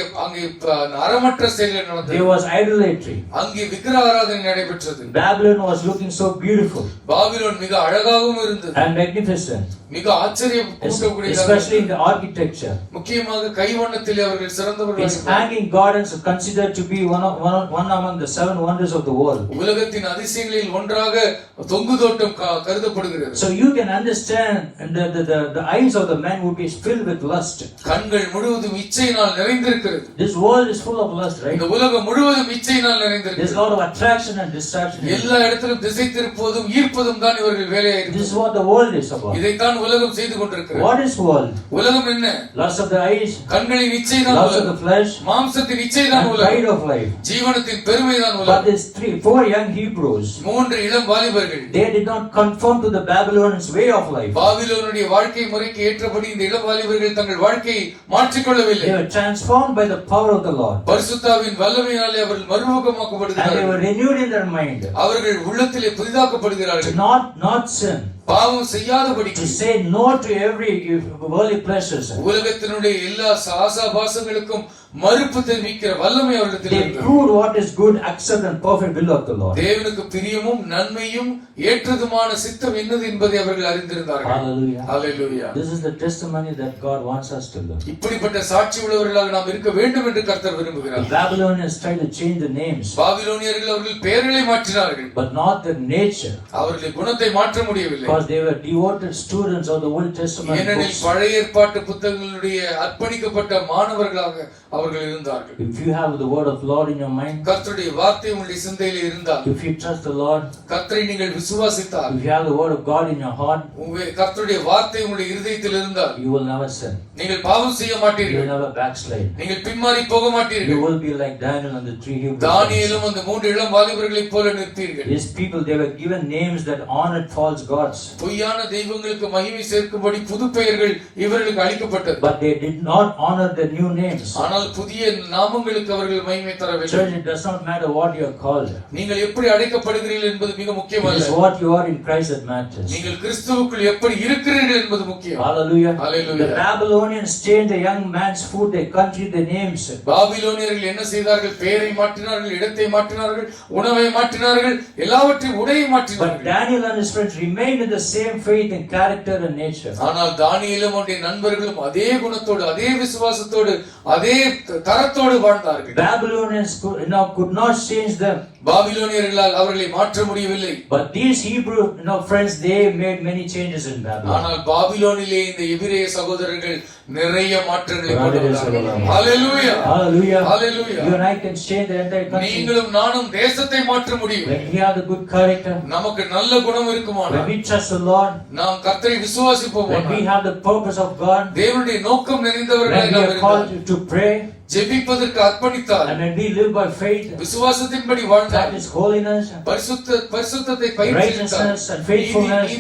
அறமற்ற செயல்கள் நடந்தது. There was idolatry. அங்கே விக்கிரக ஆராதனை நடைபெற்றது. Babylon was looking so beautiful Babylon மிக அழகாகவும் இருந்தது. and magnificent, மிக ஆச்சரியம் கூட்டக்கூடியதாக. especially in the architecture. முக்கியமாக கைவண்ணத்திலே அவர்கள் சிறந்தவர்களாக Its இருந்தார்கள். hanging gardens are considered to be one among the 7 wonders of the world. உலகத்தின் அதிசயங்களில் ஒன்றாக தொங்கு தோட்டம் கருதப்படுகிறது. So you can understand, and the eyes of the man would be filled with lust. கண்கள் முழுவதும் இச்சையினால் நிறைந்திருக்கிறது. This world is full of lust, right? இந்த உலகம் முழுவதும் இச்சையினால் There's நிறைந்திருக்கிறது. a lot of attraction and distraction. எல்லா இடத்திலும் திசை திருப்புவதும் ஈர்ப்பதும் தான் இவர்கள் வேலையாயிருக்கிறது. This is what the world is about. இதைத்தான் உலகம் செய்து கொண்டிருக்கிறது. What is world? உலகம் என்ன? Lust of the eyes, கண்களின் இச்சை தான் lust of the உலகம். flesh, மாம்சத்தின் இச்சை தான் and உலகம். pride of life. ஜீவனத்தின் பெருமை தான் But உலகம். these 4 young Hebrews, 3 இளம் வாலிபர்கள் they did not conform to the Babylonians' way of life. பாபிலோனுடைய வாழ்க்கை முறைக்கு ஏற்றபடி இந்த இளம் வாலிபர்கள் தங்கள் வாழ்க்கையை மாற்றிக்கொள்ளவில்லை. They were transformed by the power of the Lord, பரிசுத்தாவின் வல்லமையினாலே அவர்கள் and they மறுமுகமாக்கப்படுகிறார்கள். were renewed in their mind அவர்கள் உள்ளத்திலே to புதிதாக்கப்படுகிறார்கள். not sin, பாவம் செய்யாதபடிக்கு to say no to every worldly pleasures. உலகத்தினுடைய எல்லா ஆசாபாசங்களுக்கும் மறுப்பு தெரிவிக்கிற வல்லமை அவர்களிடத்தில் They இருந்தது. proved what is good, accept and perfect will of the Lord. தேவனுக்கு பிரியமும் நன்மையும் ஏற்றதுமான சித்தம் என்னது என்பதை அவர்கள் அறிந்திருந்தார்கள். Hallelujah. Hallelujah. This is the testimony that God wants us to live. இப்படிப்பட்ட சாட்சி உள்ளவர்களாக நாம் இருக்க வேண்டும் என்று கர்த்தர் The விரும்புகிறார். Babylonians tried to change the names, பாபிலோனியர்கள் அவர்கள் பெயர்களை மாற்றினார்கள். but not the nature, அவர்கள் குணத்தை மாற்ற முடியவில்லை. because they were devoted students of the Old Testament ஏனெனில் books. பழைய ஏற்பாட்டு புத்தகங்களுடைய அர்ப்பணிக்கப்பட்ட மாணவர்களாக அவர்கள் இருந்தார்கள். If you have the word of Lord in your mind, கர்த்தருடைய வார்த்தை உங்களுடைய சிந்தையிலே இருந்தால், if you trust the Lord, கர்த்தரை நீங்கள் விசுவாசித்தால், if you have the word of God in your heart, கர்த்தருடைய வார்த்தை உங்களுடைய இருதயத்தில் இருந்தால், you will never sin. நீங்கள் பாவம் செய்ய You will மாட்டீர்கள். never backslide. நீங்கள் பின்மாறி போக You மாட்டீர்கள். will be like Daniel and the 3 Hebrew friends. தானியேலும் அந்த 3 இளம் வாலிபர்களைப் போல நிற்பீர்கள். These people, they were given names that honored false gods, பொய்யான தெய்வங்களுக்கு மகிமை சேர்க்கும்படி புது பெயர்கள் இவர்களுக்கு அளிக்கப்பட்டது. but they did not honor the new names. ஆனால் புதிய நாமங்களுக்கு அவர்கள் மகிமை தரவில்லை. Church, it does not matter what you are called. நீங்கள் எப்படி அழைக்கப்படுகிறீர்கள் என்பது மிக It முக்கியமல்ல. is what you are in Christ that matters. நீங்கள் கிறிஸ்துவுக்குள் எப்படி இருக்கிறீர்கள் என்பது முக்கியம். Hallelujah. Hallelujah. The Babylonians changed the young man's food, their country, their names. பாபிலோனியர்கள் என்ன செய்தார்கள்? பெயரை மாற்றினார்கள், இடத்தை மாற்றினார்கள், உணவை மாற்றினார்கள், எல்லாவற்றையும் உடையை But மாற்றினார்கள். Daniel and his friends remained in the same faith and character and nature. ஆனால் தானியேலும் அவருடைய நண்பர்களும் அதே குணத்தோடு, அதே விசுவாசத்தோடு, அதே தரத்தோடு வாழ்ந்தார்கள். Babylonians could not change them. பாபிலோனியர்களால் அவர்களை மாற்ற முடியவில்லை. But these Hebrew friends, they made many changes in Babylon. ஆனால் பாபிலோனிலே இந்த எபிரேய சகோதரர்கள் நிறைய மாற்றங்களை கொண்டு வந்தார்கள். Hallelujah. Hallelujah. Hallelujah. Hallelujah. You and I can change the entire country. நீங்களும் நானும் தேசத்தை மாற்ற முடியும். When we have the good character, நமக்கு நல்ல குணம் when இருக்குமானால், we trust the Lord, நாம் கர்த்தரை விசுவாசிப்போம், when we have the purpose of God, தேவனுடைய நோக்கம் when நிறைந்தவர்களாக we நாம் are இருந்தால், called to pray, ஜெபிப்பதற்கு அர்ப்பணித்தார். And when we live by faith, விசுவாசத்தின்படி வாழ்ந்தார். that is holiness, பரிசுத்தத்தை righteousness and faithfulness.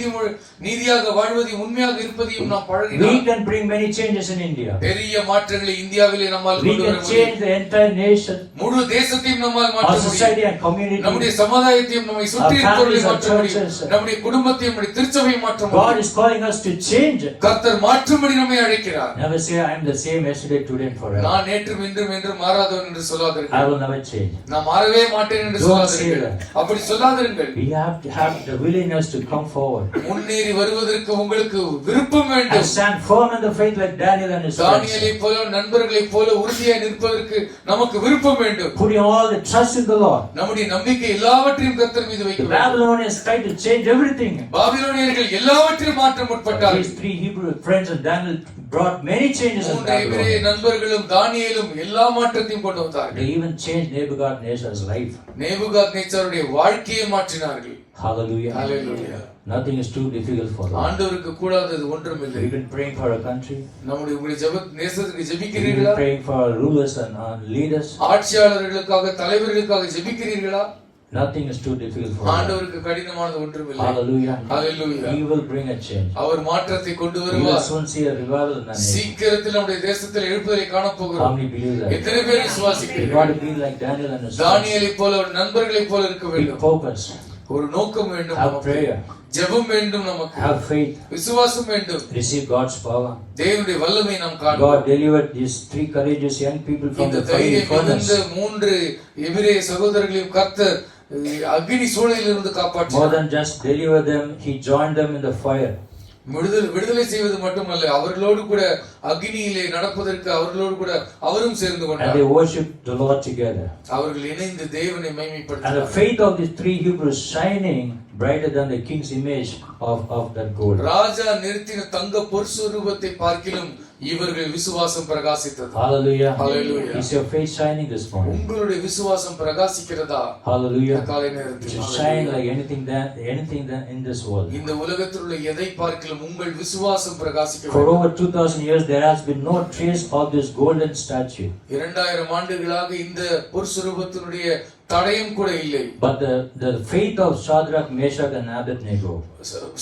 நீதியாக வாழ்வதையும் உண்மையாக இருப்பதையும் நாம் பழகினால் we can bring many changes in India. பெரிய மாற்றங்களை இந்தியாவிலே நம்மால் We கொண்டு வர can முடியும். change the entire nation, முழு தேசத்தையும் நம்மால் our மாற்ற society முடியும். and community. நம்முடைய சமுதாயத்தையும் நம்மை சுற்றி Our families இருப்பவர்களையும் and மாற்ற முடியும். churches. நம்முடைய குடும்பத்தையும் நம்முடைய திருச்சபையை மாற்ற God முடியும். is calling us to change. கர்த்தர் மாற்றும்படி நம்மை அழைக்கிறார். Never say I am the same yesterday, today and forever. நான் நேற்றும் இன்றும் என்றும் மாறாதவன் என்று I சொல்லாதீர்கள். will never change. நான் மாறவே மாட்டேன் என்று Don't சொல்லாதீர்கள். say அப்படி சொல்லாதீர்கள். We have to have the willingness to come forward முன்னேறி வருவதற்கு உங்களுக்கு விருப்பம் and வேண்டும். stand firm in the faith like Daniel and his friends. தானியேலை போல நண்பர்களை போல உறுதியாய் நிற்பதற்கு நமக்கு விருப்பம் வேண்டும். Putting all the trust in the Lord. நம்முடைய நம்பிக்கை எல்லாவற்றையும் கர்த்தர் மீது வைக்க The வேண்டும். Babylonians tried to change everything. பாபிலோனியர்கள் எல்லாவற்றையும் மாற்ற முற்பட்டார்கள். These three Hebrew friends and Daniel brought many changes in மூன்று எபிரேய Babylon. நண்பர்களும் தானியேலும் எல்லா மாற்றத்தையும் கொண்டு வந்தார்கள். They even changed Nebuchadnezzar's life. நேபுகாத்நேச்சாருடைய வாழ்க்கையை மாற்றினார்கள். Hallelujah. Hallelujah. Nothing is too difficult for them. ஆண்டவருக்கு கூடாதது ஒன்றுமில்லை. We've been praying for our country. நம்முடைய உங்களுடைய தேசத்துக்கு We've ஜெபிக்கிறீர்களா? been praying for our rulers and our leaders. ஆட்சியாளர்களுக்காக தலைவர்களுக்காக ஜெபிக்கிறீர்களா? Nothing is too difficult for them. ஆண்டவருக்கு கடினமானது ஒன்றுமில்லை. Hallelujah. Hallelujah. He will bring a change. அவர் மாற்றத்தை கொண்டு We will வருவார். soon see a revival in our nation. சீக்கிரத்தில் நம்முடைய தேசத்தில் எழுப்புதலை காண How போகிறோம். many believe that? எத்தனை பேர் We விசுவாசிக்கிறீர்கள்? got to be like Daniel and his friends. தானியேலை போல நண்பர்களை போல இருக்க Big வேண்டும். purpose. ஒரு நோக்கம் வேண்டும் Have நமக்கு. prayer. ஜெபம் வேண்டும் நமக்கு. Have faith. விசுவாசம் வேண்டும். Receive God's power. தேவனுடைய வல்லமை நாம் காண்போம். God delivered these three courageous young people from இந்த the fiery தைரியம் furnace. மிகுந்த மூன்று எபிரேய சகோதரர்களையும் கர்த்தர் அக்னி சூளையிலிருந்து More காப்பாற்றினார். than just deliver them, He joined them in the fire. விடுதலை செய்வது மட்டுமல்ல, அவர்களோடு கூட அக்னியிலே நடப்பதற்கு அவர்களோடு கூட அவரும் சேர்ந்து And கொண்டார். they worshipped the Lord together. அவர்கள் இணைந்து தேவனை And the மகிமைப்படுத்தினார். faith of these three Hebrews shining brighter than the king's image of that gold. ராஜா நிறுத்தின தங்க பொற்சுரூபத்தை பார்க்கிலும் இவர்கள் விசுவாசம் பிரகாசித்தது. Hallelujah. Hallelujah. Is your faith shining this morning? உங்களுடைய விசுவாசம் பிரகாசிக்கிறதா? Hallelujah. காலை It நேரத்தில் should shine like anything that in this world. இந்த உலகத்தில் உள்ள எதை பார்க்கிலும் உங்கள் விசுவாசம் பிரகாசிக்க For வேண்டும். over 2000 years there has been no trace of this golden statue. 2000 ஆண்டுகளாக இந்த பொற்சுரூபத்தினுடைய தடயம் கூட இல்லை. But the faith of Shadrach, Meshach and Abednego,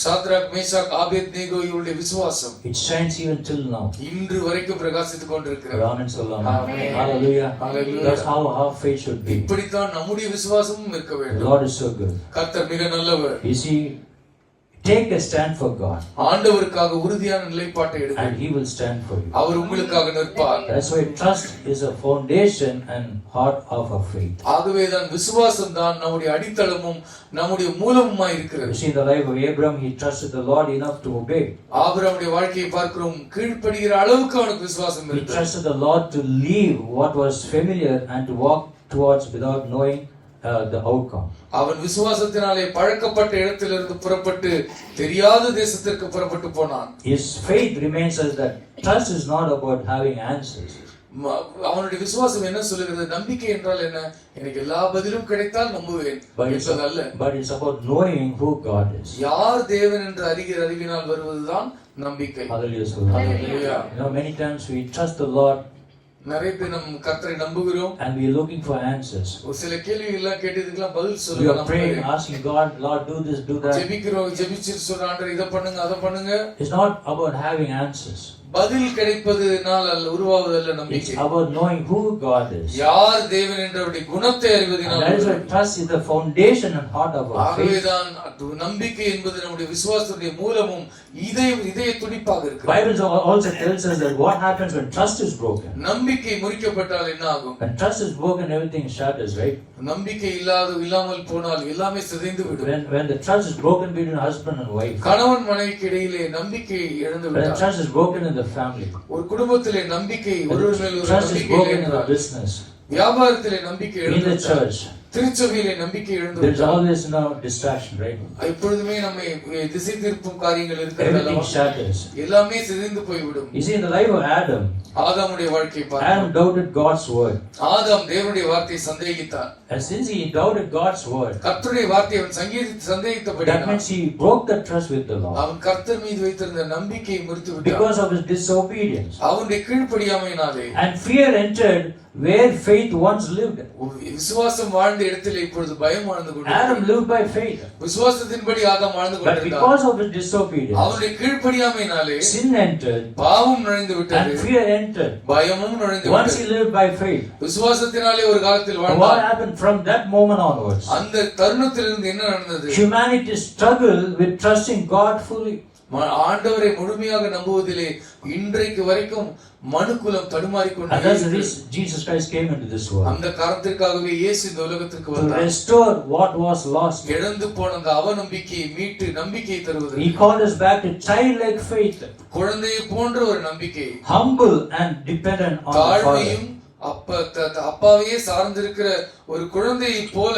Shadrach Meshach Abednego இவருடைய விசுவாசம் it shines even till now. இன்று வரைக்கும் பிரகாசித்துக் கொண்டிருக்கிறது. Amen. Salam. Amen. Hallelujah. Hallelujah. That's how our faith should be. இப்படித்தான் நம்முடைய விசுவாசமும் இருக்க The வேண்டும். Lord is so good. கர்த்தர் மிக நல்லவர். You see, take a stand for God ஆண்டவருக்காக உறுதியான நிலைப்பாட்டை and எடுங்கள். He will stand for you. அவர் உங்களுக்காக நிற்பார். That's why trust is a foundation and heart of our faith. ஆகவேதான் விசுவாசம் தான் நம்முடைய அடித்தளமும் நம்முடைய மூலமுமாய் You இருக்கிறது. see, in the life of Abraham, he trusted the Lord enough to obey. ஆபிரகாமுடைய வாழ்க்கையை பார்க்கிறோம், கீழ்ப்படிகிற அளவுக்கு அவனுக்கு விசுவாசம் He இருந்தது. trusted the Lord to leave what was familiar and to walk towards without knowing the outcome. அவன் விசுவாசத்தினாலே பழக்கப்பட்ட இடத்திலிருந்து புறப்பட்டு தெரியாத தேசத்திற்கு புறப்பட்டு போனான். His faith reminds us that trust is not about having answers. அவனுடைய விசுவாசம் என்ன சொல்லுகிறது? நம்பிக்கை என்றால் என்ன? எனக்கு எல்லா பதிலும் கிடைத்தால் நம்புவேன் என்பதல்ல. But it's about knowing who God is. யார் தேவன் என்று அறிகிற அறிவினால் வருவதுதான் நம்பிக்கை. Hallelujah. Hallelujah. You know, many times we trust the Lord நிறைய பேர் நம் கர்த்தரை நம்புகிறோம். and we are looking for answers. ஒரு சில கேள்விகள் எல்லாம் கேட்டதுக்கெல்லாம் பதில் We சொல்லுங்க. are praying, asking God, Lord, do this, do that. ஜெபிச்சு சொல்ற ஆண்டவரே இதை பண்ணுங்க அதை பண்ணுங்க. It's not about having answers. பதில் கிடைப்பதுனால் உருவாவதல்ல It's நம்பிக்கை. about knowing who God is. யார் தேவன் என்றவருடைய குணத்தை And அறிவதினால் that is why trust is the foundation and heart of our faith. ஆகவேதான் நம்பிக்கை என்பது நம்முடைய விசுவாசத்துடைய மூலமும் இதய துடிப்பாக இருக்கிறது. Bible also tells us that what happens when trust is broken. நம்பிக்கை முறிக்கப்பட்டால் என்ன ஆகும்? When trust is broken, everything shatters, right? நம்பிக்கை இல்லாமல் போனால் எல்லாமே சிதைந்து விடும். When the trust is broken between husband and wife, கணவன் மனைவிக்கு இடையிலே நம்பிக்கை இழந்து when the விட்டால், trust is broken in the family, ஒரு குடும்பத்திலே நம்பிக்கை when ஒருவர் மேல் the ஒரு trust is நம்பிக்கை broken in the இல்லை, business, வியாபாரத்திலே நம்பிக்கை in the இழந்து church, திருச்சபையிலே நம்பிக்கை இழந்து There's விட்டால் always no distraction, right? எப்பொழுதுமே நம்மை திசை திருப்பும் காரியங்கள் இருக்கிறது Everything அல்லவா? shatters. எல்லாமே சிதைந்து போய்விடும். You see, in the life of Adam, ஆதாமுடைய வாழ்க்கையை Adam பாருங்கள். doubted God's word. ஆதாம் தேவனுடைய வார்த்தையை சந்தேகித்தான். And since he doubted God's word, கர்த்தருடைய வார்த்தையை அவன் that சந்தேகித்தபடியால் means he broke the trust with the Lord அவன் கர்த்தர் மீது வைத்திருந்த நம்பிக்கையை முறித்து விட்டான். because of his disobedience. அவனுடைய கீழ்ப்படியாமையினாலே And fear entered where faith once lived. விசுவாசம் வாழ்ந்த இடத்தில் இப்பொழுது பயம் வாழ்ந்து Adam கொண்டிருக்கிறது. lived by faith. விசுவாசத்தின்படி ஆதாம் வாழ்ந்து But கொண்டிருந்தான். because of his disobedience, அவனுடைய கீழ்ப்படியாமையினாலே sin entered பாவம் நுழைந்து விட்டது. and fear entered. பயமும் நுழைந்து Once he விட்டது. lived by faith, விசுவாசத்தினாலே ஒரு காலத்தில் what வாழ்ந்தான். happened from that moment onwards? அந்த தருணத்திலிருந்து என்ன நடந்தது? Humanity struggled with trusting God fully. ஆண்டவரை முழுமையாக நம்புவதிலே இன்றைக்கு வரைக்கும் மனுக்குலம் தடுமாறிக்கொண்டே And that's the இருக்கிறது. reason Jesus Christ came into this world. அந்த காரணத்திற்காகவே இயேசு இந்த உலகத்திற்கு To வந்தார். restore what was lost. இழந்து போன அந்த அவநம்பிக்கையை மீட்டு நம்பிக்கை தருவது. He called us back to childlike faith, குழந்தையை போன்ற ஒரு நம்பிக்கை, humble and dependent on the Father. தாழ்மையும் அப்பாவையே சார்ந்திருக்கிற ஒரு குழந்தையை போல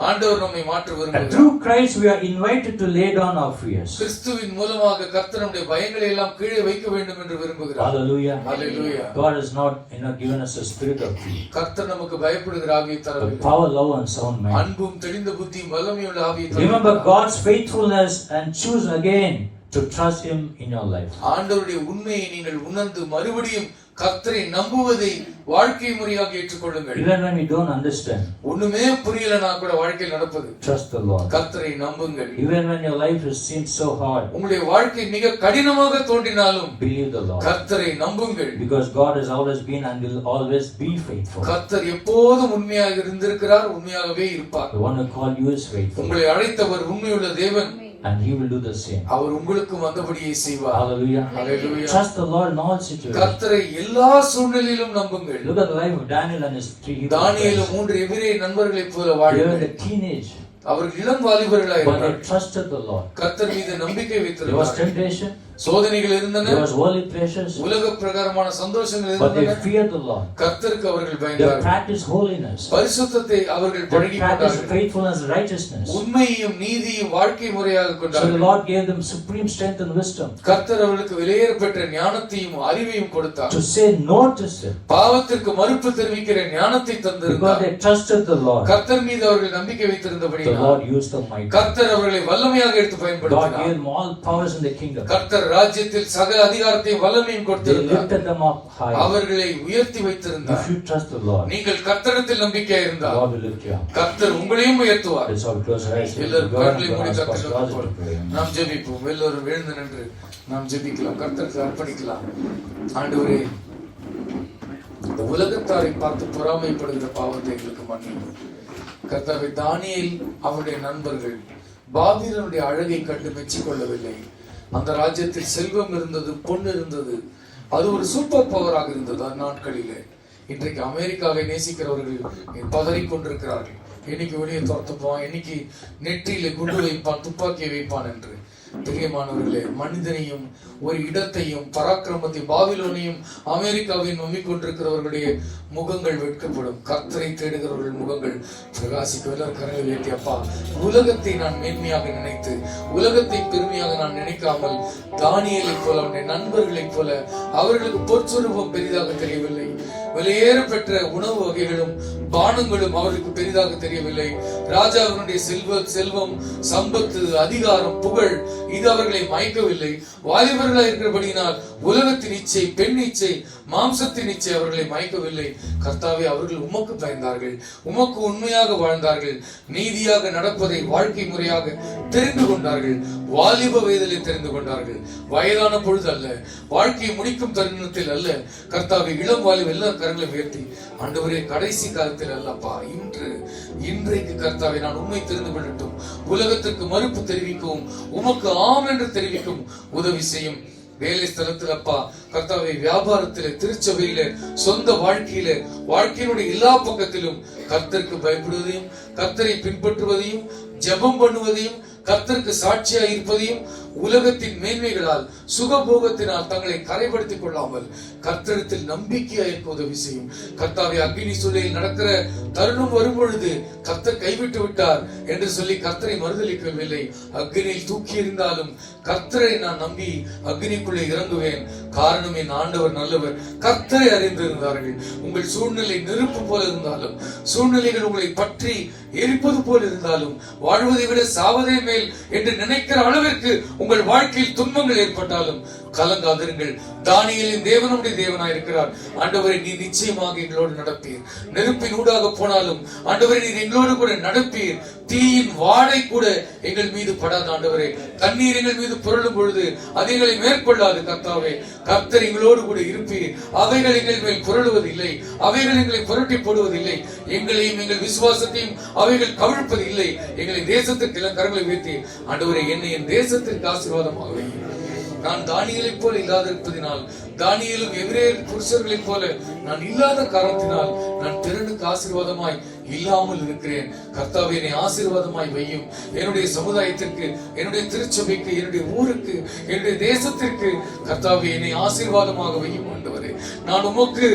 ஆண்டவர் நம்மை மாற்ற And விரும்புகிறார். through Christ we are invited to lay down our fears. கிறிஸ்துவின் மூலமாக கர்த்தர் நம்முடைய பயங்களை எல்லாம் கீழே வைக்க வேண்டும் என்று விரும்புகிறார். Hallelujah. Hallelujah. God has not given us a spirit of fear, கர்த்தர் நமக்கு பயப்படுகிற ஆவியை but தரவில்லை. power, love and sound mind. அன்பும் தெளிந்த புத்தியும் வல்லமையுள்ள ஆவியை Remember தருகிறார். God's faithfulness and choose again to trust Him in your life. ஆண்டவருடைய உண்மையை நீங்கள் உணர்ந்து மறுபடியும் கர்த்தரை நம்புவதை வாழ்க்கை முறையாக ஏற்றுக்கொள்ளுங்கள். Even when we don't understand, ஒண்ணுமே புரியலனா கூட வாழ்க்கையில் நடப்பது trust the Lord. கர்த்தரை நம்புங்கள். Even when your life seems so hard, உங்களுடைய வாழ்க்கை மிக கடினமாக தோன்றினாலும் believe the Lord. கர்த்தரை நம்புங்கள். Because God has always been and will always be faithful. கர்த்தர் எப்போதும் உண்மையாக இருந்திருக்கிறார், உண்மையாகவே இருப்பார். The one who called you is faithful, உங்களை அழைத்தவர் உண்மையுள்ள தேவன். and He will do the same. அவர் உங்களுக்கும் அந்தபடியே செய்வார். Hallelujah. Hallelujah. Trust the Lord in all situations. கர்த்தரை எல்லா சூழ்நிலையிலும் நம்புங்கள். Look at the life of Daniel and his 3 Hebrew தானியேலும் friends. 3 எபிரேய நண்பர்களைப் போல They were in வாழ்ந்தார்கள். the teenage, அவர்கள் இளம் வாலிபர்களாய் but they இருந்தார்கள். trusted the Lord. கர்த்தர் மீது நம்பிக்கை There was வைத்திருந்தார்கள். temptation, சோதனைகள் இருந்தன, there was worldly pleasures, உலக பிரகாரமான சந்தோஷங்கள் but they இருந்தன. feared the Lord. கர்த்தருக்கு அவர்கள் They பயந்தார்கள். practiced holiness. பரிசுத்தத்தை அவர்கள் They பழகிக் practiced கொண்டார்கள். faithfulness and righteousness. உண்மையையும் நீதியும் வாழ்க்கை முறையாக So the கொண்டார்கள். Lord gave them supreme strength and wisdom கர்த்தர் அவர்களுக்கு வெளியேறப்பெற்ற ஞானத்தையும் அறிவையும் கொடுத்தார். to say no to sin, பாவத்திற்கு மறுப்பு தெரிவிக்கிற ஞானத்தை because தந்திருந்தார். they trusted the Lord. கர்த்தர் மீது அவர்கள் நம்பிக்கை The வைத்திருந்தபடியால் Lord used them mightily. கர்த்தர் அவர்களை வல்லமையாக எடுத்து God gave பயன்படுத்தினார். them all powers in the kingdom. கர்த்தர் ராஜ்யத்தில் சகல அதிகாரத்தையும் வல்லமையும் They கொடுத்திருந்தார். lifted them up high. அவர்களை உயர்த்தி வைத்திருந்தார். If you trust the Lord, நீங்கள் கர்த்தரிடத்தில் நம்பிக்கையா இருந்தால் God will lift you up. கர்த்தர் உங்களையும் உயர்த்துவார். Let's all close our eyes. எல்லாரும் God கண்களை and மூடி ask கர்த்தரை Pastor Raj to pray. நாம் ஜெபிப்போம். எல்லோரும் எழுந்து நின்று நாம் ஜெபிக்கலாம். கர்த்தருக்கு அர்ப்பணிக்கலாம். ஆண்டவரே, இந்த உலகத்தாரை பார்த்து பொறாமைப்படுகிற பாவத்தை எங்களுக்கு மன்னியும். கர்த்தாவே, தானியேல் அவருடைய நண்பர்கள் பாபிலோனுடைய அழகை கண்டு மெச்சிக்கொள்ளவில்லை. அந்த ராஜ்யத்தில் செல்வம் இருந்தது, பொன் இருந்தது, அது ஒரு சூப்பர் பவராக இருந்தது அந்நாட்களிலே. இன்றைக்கு அமெரிக்காவை நேசிக்கிறவர்கள் பதறிக் கொண்டிருக்கிறார்கள். என்னைக்கு வெளியே துரத்துப்பான், என்னைக்கு நெற்றியில குண்டு வைப்பான், துப்பாக்கியை வைப்பான் என்று. பிரியமானவர்களே, மனிதனையும் ஒரு இடத்தையும் பராக்கிரமத்தை பாபிலோனையும் அமெரிக்காவையும் நம்பிக்கொண்டிருக்கிறவர்களுடைய முகங்கள் வெட்கப்படும். கர்த்தரை தேடுகிறவர்கள் முகங்கள் பிரகாசிக்க. கரங்களை வேட்டி, அப்பா, உலகத்தை நான் மேன்மையாக நினைத்து உலகத்தை பெருமையாக நான் நினைக்காமல் தானியேலைப் போல அவனுடைய நண்பர்களைப் போல அவர்களுக்கு பொற்சொரூபம் பெரிதாக தெரியவில்லை. வெளியேற பெற்ற உணவு வகைகளும் பானங்களும் அவர்களுக்கு பெரிதாக தெரியவில்லை. ராஜாவினுடைய செல்வம், சம்பத்து, அதிகாரம், புகழ் இது அவர்களை மயக்கவில்லை. வாலிபர்களாக இருக்கிறபடியினால் உலகத்தின் இச்சை, பெண் இச்சை, மாம்சத்தின் இச்சை அவர்களை மயக்கவில்லை. கர்த்தாவே, அவர்கள் உமக்கு பயந்தார்கள், உமக்கு உண்மையாக வாழ்ந்தார்கள், நீதியாக நடப்பதை வாழ்க்கை முறையாக தெரிந்து கொண்டார்கள். வாலிப வயதிலே தெரிந்து கொண்டார்கள், வயதான பொழுது அல்ல, வாழ்க்கையை முடிக்கும் தருணத்தில் அல்ல. கர்த்தாவே, இளம் வாலிப எல்லா கரங்களை உயர்த்தி, ஆண்டவரே, கடைசி காலத்தில் அல்லப்பா, இன்றைக்கு கர்த்தாவே நான் உண்மை தெரிந்து கொள்ளட்டும், உலகத்திற்கு மறுப்பு தெரிவிக்கவும் உமக்கு ஆம் என்று தெரிவிக்கும் உதவி செய்யும். வேலை ஸ்தலத்தில் அப்பா கர்த்தாவே, வியாபாரத்திலே, திருச்சபையில, சொந்த வாழ்க்கையில, வாழ்க்கையினுடைய எல்லா பக்கத்திலும் கர்த்தருக்கு பயப்படுவதையும், கர்த்தரை பின்பற்றுவதையும், ஜெபம் பண்ணுவதையும், கர்த்தருக்கு சாட்சியா இருப்பதையும், உலகத்தின் மேன்மைகளால் சுகபோகத்தினால் தங்களை கரைப்படுத்திக் கொள்ளாமல் கர்த்தரிடத்தில் நம்பிக்கையாயிருக்க உதவி செய்யும். கர்த்தாவே, அக்னி சூளையில் நடக்கிற தருணம் வரும் பொழுது கர்த்தர் கைவிட்டு விட்டார் என்று சொல்லி கர்த்தரை மறுதலிக்கவில்லை. அக்னியில் தூக்கி எறிந்தாலும் கர்த்தரை நான் நம்பி அக்னிக்குள்ளே இறங்குவேன். காரணம், என் ஆண்டவர் நல்லவர். கர்த்தரை அறிந்திருந்தார்கள். உங்கள் சூழ்நிலை நெருப்பு போல இருந்தாலும், சூழ்நிலைகள் உங்களை பற்றி எரிப்பது போல் இருந்தாலும், வாழ்வதை விட சாவதே மேல் என்று நினைக்கிற அளவிற்கு உங்கள் வாழ்க்கையில் துன்பங்கள் ஏற்பட்டாலும் கலங்காதிருங்கள். தானியேலின் தேவன் நம்முடைய தேவனாயிருக்கிறார். ஆண்டவரை, நீர் நிச்சயமாக எங்களோடு நடப்பீர். நெருப்பின் ஊடாக போனாலும் ஆண்டவரை, நீர் எங்களோடு கூட நடப்பீர். தீயின் வாடை கூட எங்கள் மீது படாத ஆண்டவரே. தண்ணீர் எங்கள் மீது புரளும் பொழுது அது எங்களை மேற்கொள்ளாது. கர்த்தாவே, கர்த்தர் எங்களோடு கூட இருப்பீர். அவைகள் எங்கள் மேல் புரளுவதில்லை, அவைகள் எங்களை புரட்டி போடுவதில்லை. எங்களையும் எங்கள் விசுவாசத்தையும் அவைகள் கவிழ்ப்பது இல்லை. எங்களை தேசத்திற்கு எல்லாம் கரங்களை உயர்த்தி, ஆண்டவரே, என்னை என் தேசத்திற்கு ஆசீர்வாதமாக நான் தானியேலைப் போல இல்லாதிருப்பதினால், தானியேலும் எபிரேயர் புருஷர்களைப் போல நான் இல்லாத காரணத்தினால் நான் பிறனுக்கு ஆசீர்வாதமாய் இல்லாமல் இருக்கிறேன். கர்த்தாவே, என்னை ஆசீர்வாதமாய் வையும். என்னுடைய சமுதாயத்திற்கு, என்னுடைய திருச்சபைக்கு, என்னுடைய ஊருக்கு, என்னுடைய தேசத்திற்கு கர்த்தாவே என்னை ஆசீர்வாதமாக வையும். ஆண்டவரே, நான் உமக்கு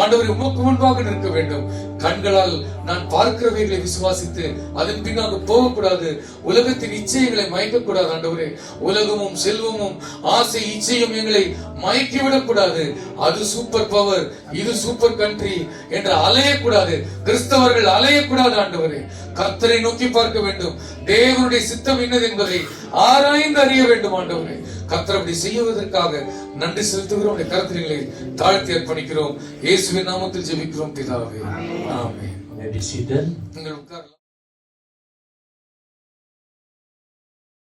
ஆண்டவரே உமக்கு முன்பாக நிற்க வேண்டும். கண்களால் நான் பார்க்கிறவைகளை விசுவாசித்து அதன் பின்னாக போகக்கூடாது. உலகத்தின் இச்சைகளை மயக்கக்கூடாது. ஆண்டவரே, உலகமும் செல்வமும் ஆசை இச்சையும் எங்களை மயக்கிவிடக் கூடாது. அது சூப்பர் பவர், இது சூப்பர் கண்ட்ரி என்று அலையக்கூடாது. கிறிஸ்தவர்கள் அலையக்கூடாது. ஆண்டவரே, கர்த்தரை நோக்கி பார்க்க வேண்டும். தேவனுடைய சித்தம் என்னது என்பதை ஆராய்ந்து அறிய வேண்டும். ஆண்டவரே, கர்த்தர் அப்படி செய்வதற்காக நன்றி செலுத்துகிறோம். கருத்துக்களை தாழ்த்தி அர்ப்பணிக்கிறோம். இயேசுவின் நாமத்தில் ஜெபிக்கிறோம் பிதாவே, ஆமென். May be seated. நீங்கள் உட்கார்ந்து